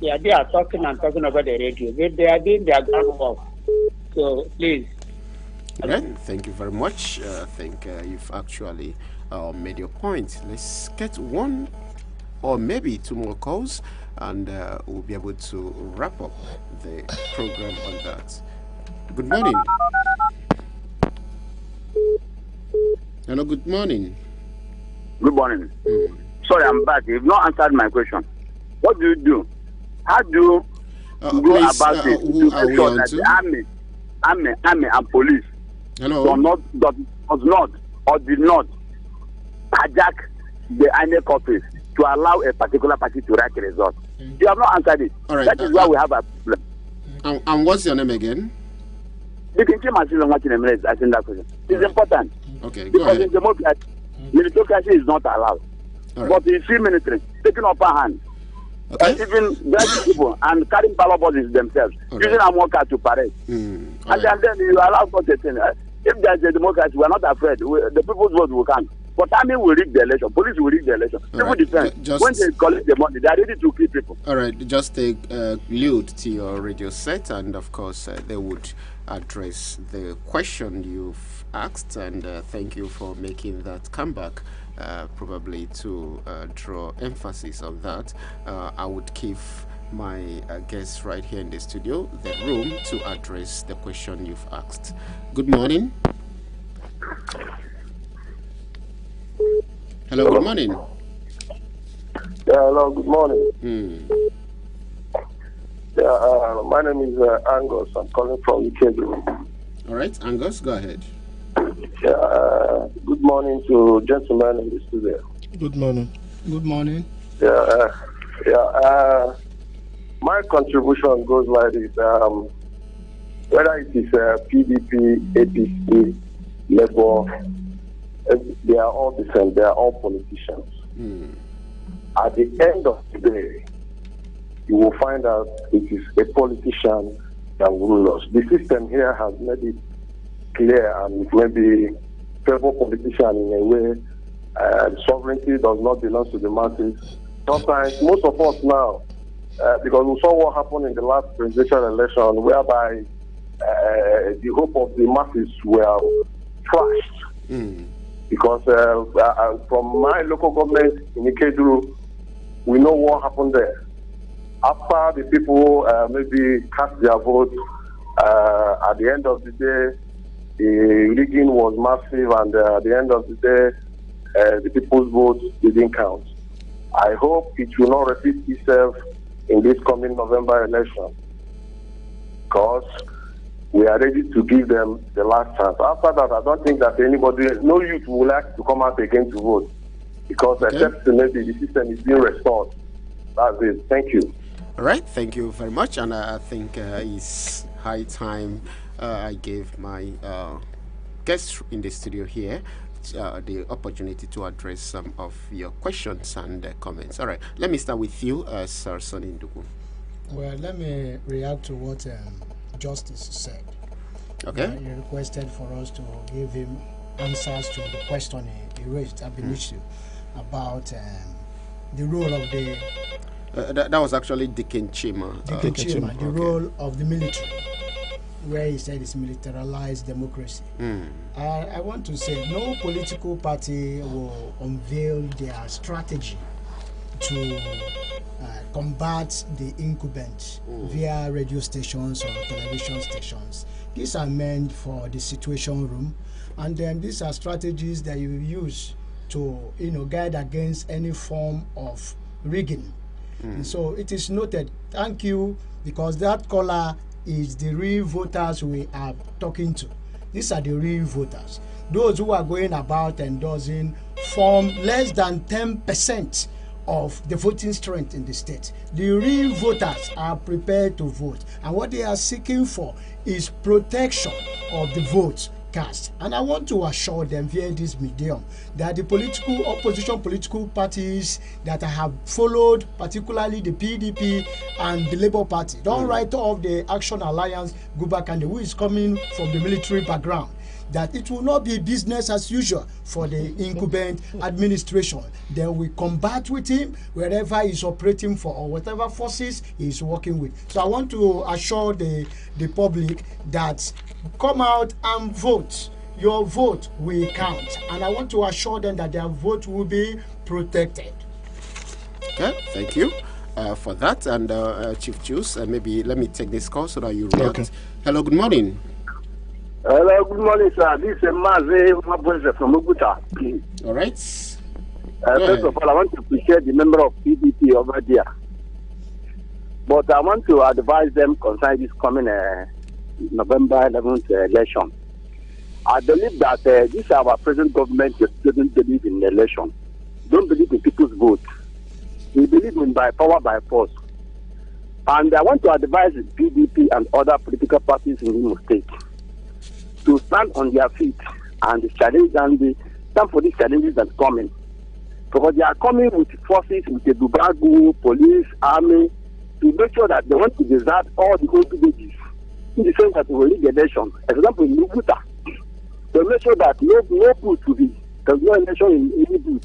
Yeah, they are talking about the radio, but they are doing their groundwork. So please. All right, thank you very much. I think you've actually made your point. Let's get one or maybe two more calls, and we'll be able to wrap up the program on that. Good morning. Hello, good morning. Good morning. Sorry, I'm back. You've not answered my question. What do you do? How do you go about it to make sure that the army and police does not or did not hijack the INEC office to allow a particular party to write a result? You have not answered it. All right, that is why we have a problem. And what's your name again? You can keep myself watching a minute asking that question. It's important. Okay, go ahead. Because in democracy, meritocracy is not allowed. Right. But in free military, taking upper hand, even driving people and carrying power bodies themselves, using a worker to parade. And then you allow such a thing. If there's a democracy, we're not afraid. The people's vote will come. But army will rig the election, police will rig the election. People defend. When they collect the money, they are ready to kill people. All right, just take glued to your radio set, and of course they would address the question you've asked, and thank you for making that comeback, probably to draw emphasis on that. I would give my guests right here in the studio the room to address the question you've asked. Good morning. Hello, good morning. Yeah, hello, good morning. Yeah, my name is Angus. I'm calling from Ikebukam. All right, Angus, go ahead. Yeah, good morning to gentlemen in the studio. Good morning. Good morning. My contribution goes like this. Whether it is PDP, APC, Labour, they are all the same. They are all politicians. At the end of the day, you will find out it is a politician that will rule us. The system here has made it clear and maybe favor politician in a way. Sovereignty does not belong to the masses. Sometimes, most of us now, because we saw what happened in the last presidential election, whereby the hope of the masses were crushed. Because from my local government in Ikeduru, we know what happened there. After the people maybe cast their vote, at the end of the day, the rigging was massive, and at the end of the day, the people's vote didn't count. I hope it will not repeat itself in this coming November election, because we are ready to give them the last chance. After that, I don't think that no youth will like to come out again to vote, because except maybe the system is being restored. That's it. Thank you. All right, thank you very much. And I think it's high time I gave my guests in the studio here the opportunity to address some of your questions and comments. All right, let me start with you, Sir Sonny Ndugu. Well, let me react to what Justice said. Okay. He requested for us to give him answers to the question he raised ab initio about the role of the... that was actually Dikin Chima. The role of the military, where he said it's militarized democracy. I want to say no political party will unveil their strategy to combat the incumbent via radio stations or television stations. These are meant for the situation room, and then these are strategies that you use to guide against any form of rigging. And so it is noted. Thank you, because that caller is the real voters we are talking to. These are the real voters. Those who are going about endorsing form less than 10% of the voting strength in the state. The real voters are prepared to vote, and what they are seeking for is protection of the votes cast. And I want to assure them via this medium that the opposition political parties that I have followed, particularly the PDP and the Labour Party, don't write off the Action Alliance Guber who is coming from the military background, that it will not be business as usual for the incumbent administration. They will combat with him wherever he's operating for, or whatever forces he's working with. So I want to assure the public that come out and vote. Your vote will count. And I want to assure them that their vote will be protected. Okay, thank you for that. And Chief Juice, maybe let me take this call so that you react. Okay. Hello, good morning. Hello, good morning, sir. This is Maze from Uguta. All right. First of all, I want to appreciate the member of PDP over there. But I want to advise them concerning this coming November 11th election. I believe that this our present government doesn't believe in election. Don't believe in people's vote. We believe in by power, by force. And I want to advise the PDP and other political parties in Imo State to stand on their feet and challenge and stand for these challenges that are coming. Because they are coming with forces, with the Dubagu, police, army, to make sure that they want to desert all the old villages in the sense that we will lead the nation. For example, in Nubuta, to make sure that no food to be There's no election in any booth,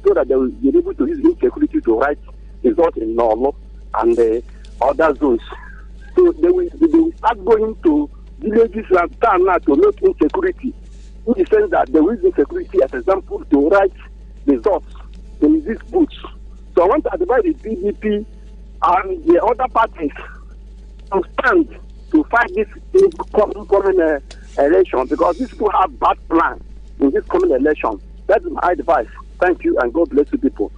so that they will be able to use insecurity to write results in Norlo and other zones. So they will start going to villages and town now to make insecurity, in the sense that they will use insecurity as an example to write results in these booths. So I want to advise the PDP and the other parties to stand to fight this coming election, because these people have bad plans in this coming election. That's my advice. Thank you, and God bless you people.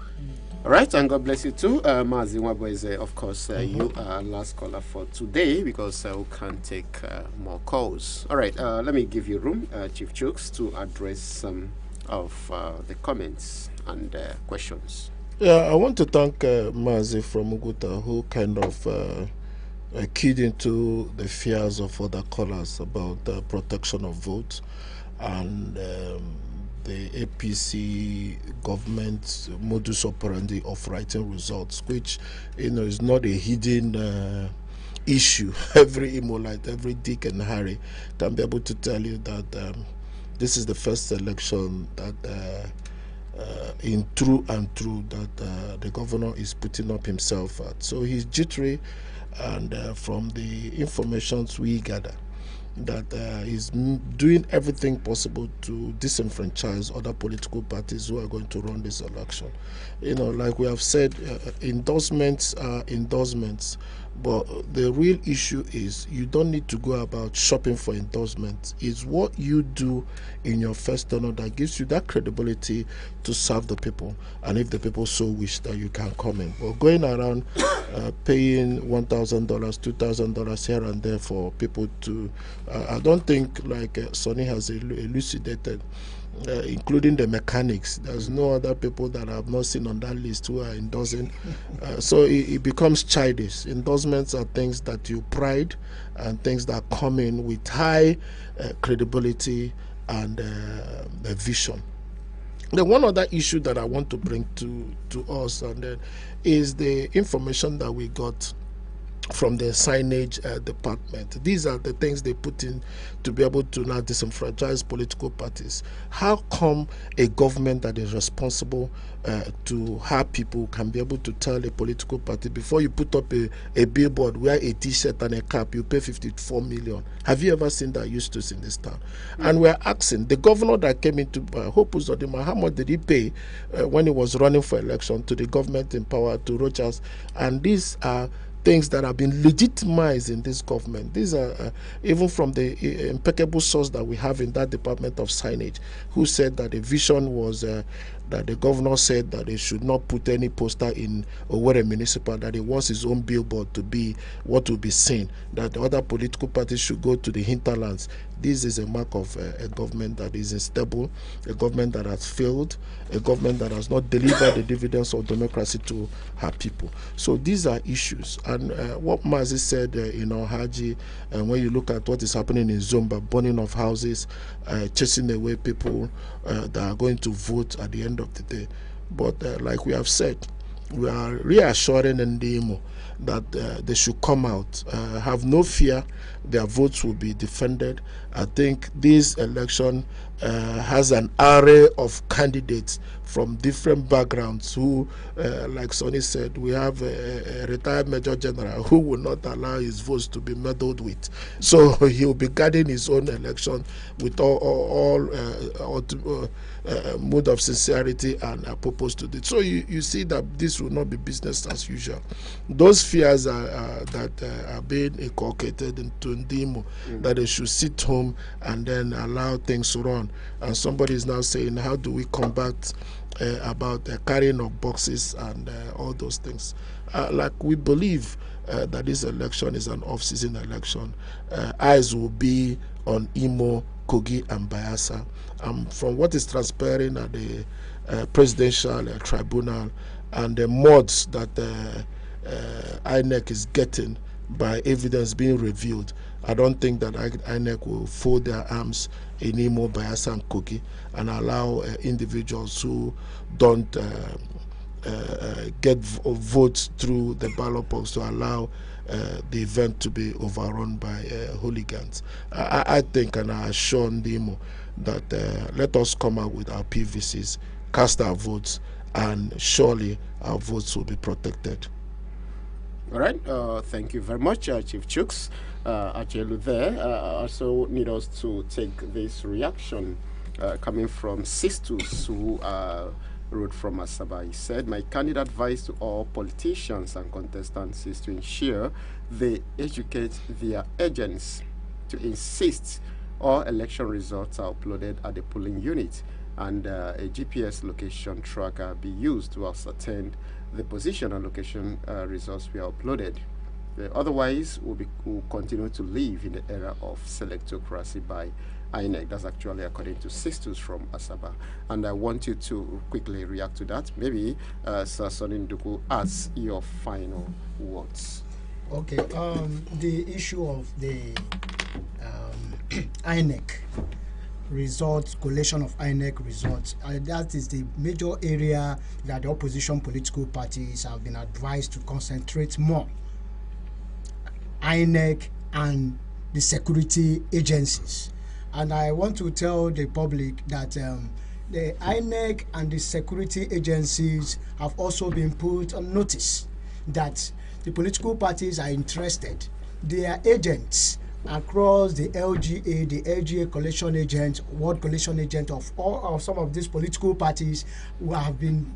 All right, and God bless you too. Mazi Wabo is, of course, you are last caller for today, because we can't take more calls. All right, let me give you room, Chief Chooks, to address some of the comments and questions. Yeah, I want to thank Mazi from Uguta, who kind of keyed into the fears of other callers about the protection of votes and the APC government's modus operandi of writing results, which is not a hidden issue. Every Imolite, every Dick and Harry can be able to tell you that this is the first election that in true and true that the governor is putting up himself at. So he's jittery, and from the informations we gather, that he's doing everything possible to disenfranchise other political parties who are going to run this election. Like we have said, endorsements are endorsements, but the real issue is you don't need to go about shopping for endorsements. It's what you do in your first tenure that gives you that credibility to serve the people, and if the people so wish that you can come in. But going around paying $1,000, $2,000 here and there for people to, I don't think, like Sonny has elucidated, including the mechanics. There's no other people that I've not seen on that list who are endorsing. So it becomes childish. Endorsements are things that you pride and things that come in with high credibility and vision. Then one other issue that I want to bring to us is the information that we got from the signage department. These are the things they put in to be able to now disenfranchise political parties. How come a government that is responsible to have people can be able to tell a political party, before you put up a billboard, wear a t-shirt and a cap, you pay 54 million? Have you ever seen that used to in this town? And we're asking the governor that came into Hope Uzodinma, how much did he pay when he was running for election to the government in power, to Rochas? And these are things that have been legitimized in this government. These are even from the impeccable source that we have in that Department of Signage, who said that the vision was that the governor said that they should not put any poster in Owerri Municipal, that he wants his own billboard to be what will be seen, that the other political parties should go to the hinterlands. This is a mark of a government that is unstable, a government that has failed, a government that has not delivered the dividends of democracy to her people. So these are issues. And what Mazi said in Haji, when you look at what is happening in Zomba, burning of houses, chasing away people that are going to vote at the end of the day. But like we have said, we are reassuring Ndimo that they should come out, have no fear, their votes will be defended. I think this election has an array of candidates from different backgrounds who, like Sonny said, we have a retired Major General who will not allow his votes to be meddled with. So he will be guarding his own election with all mood of sincerity and purpose to it. So you see that this will not be business as usual. Those fears that are being inculcated into Ndimo, that they should sit home and then allow things to run. And somebody is now saying, how do we combat about carrying of boxes and all those things? Like we believe that this election is an off-season election. Eyes will be on Imo, Kogi and Bayelsa. From what is transpiring at the presidential tribunal and the mods that INEC is getting by evidence being revealed, I don't think that INEC will fold their arms in Imo, Bayelsa and Kogi and allow individuals who don't get votes through the ballot box to allow the event to be overrun by hooligans. I think, and I assure Ndimo that let us come out with our PVCs, cast our votes, and surely our votes will be protected. All right, thank you very much, Chief Chooks. Achelu there. Also need us to take this reaction coming from Sistus, who wrote from Asaba. He said, my candid advice to all politicians and contestants is to ensure they educate their agents to insist all election results are uploaded at the polling unit and a GPS location tracker be used to ascertain the position and location results we are uploaded. Otherwise, we'll continue to live in the era of selectocracy by INEC. That's actually according to Sistus from Asaba. And I want you to quickly react to that. Maybe Sir Soninduku, as your final words. Okay, the issue of the INEC results, collation of INEC results, that is the major area that the opposition political parties have been advised to concentrate more. INEC and the security agencies. And I want to tell the public that the INEC and the security agencies have also been put on notice that the political parties are interested. Their agents across the LGA, the LGA collection agent, ward collection agent of all of some of these political parties who have been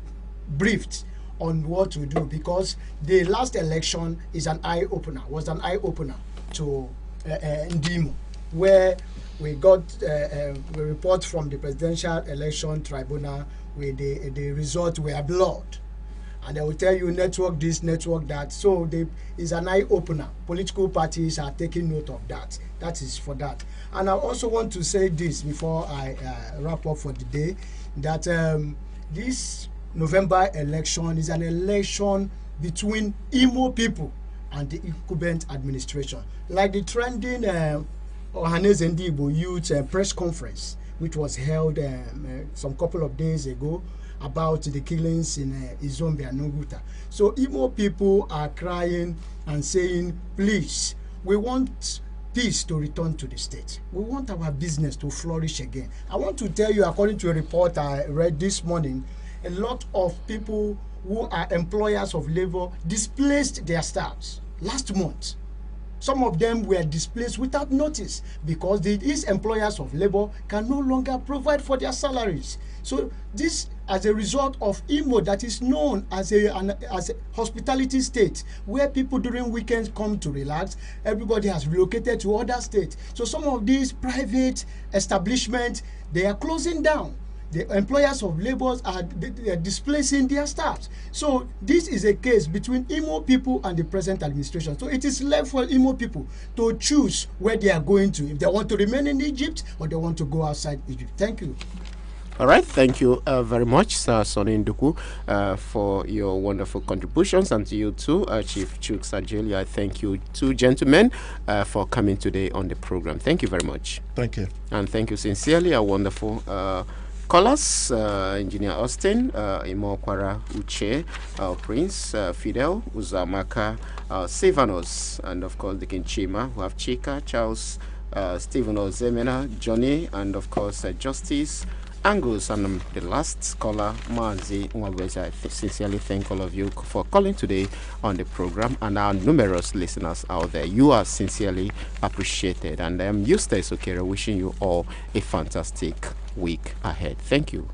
briefed on what to do, because the last election is an eye-opener, was an eye-opener to Ndimo, where we got a report from the Presidential Election Tribunal where the results were blood. And they will tell you network this, network that. So it's an eye-opener. Political parties are taking note of that. That is for that. And I also want to say this before I wrap up for the day, that this November election is an election between Imo people and the incumbent administration. Like the trending Ohanes Ndigbo Youth press conference, which was held some couple of days ago, about the killings in Izombe and Noguta. So Imo people are crying and saying, please, we want peace to return to the state. We want our business to flourish again. I want to tell you, according to a report I read this morning, a lot of people who are employers of labor displaced their staffs last month. Some of them were displaced without notice because these employers of labor can no longer provide for their salaries. So this, as a result of Imo, that is known as a hospitality state, where people during weekends come to relax, everybody has relocated to other states. So some of these private establishments, they are closing down. The employers of labor are displacing their staffs. So this is a case between Imo people and the present administration. So it is left for Imo people to choose where they are going to, if they want to remain in Egypt or they want to go outside Egypt. Thank you. All right, thank you very much, Sir Soninduku, for your wonderful contributions, and to you too, Chief Chooks Ajeli. I thank you two gentlemen for coming today on the program. Thank you very much. Thank you. And thank you sincerely, our wonderful callers, Engineer Austin, Imo Kwara Uche, Prince, Fidel, Uzamaka, Sivanos, and of course the Kinchima, who have Chika, Charles, Stephen Ozemena, Johnny, and of course Justice, Angus, and the last caller, Mazi Nwabweza. I sincerely thank all of you for calling today on the program, and our numerous listeners out there. You are sincerely appreciated, and I'm Eustace Okere, wishing you all a fantastic week ahead. Thank you.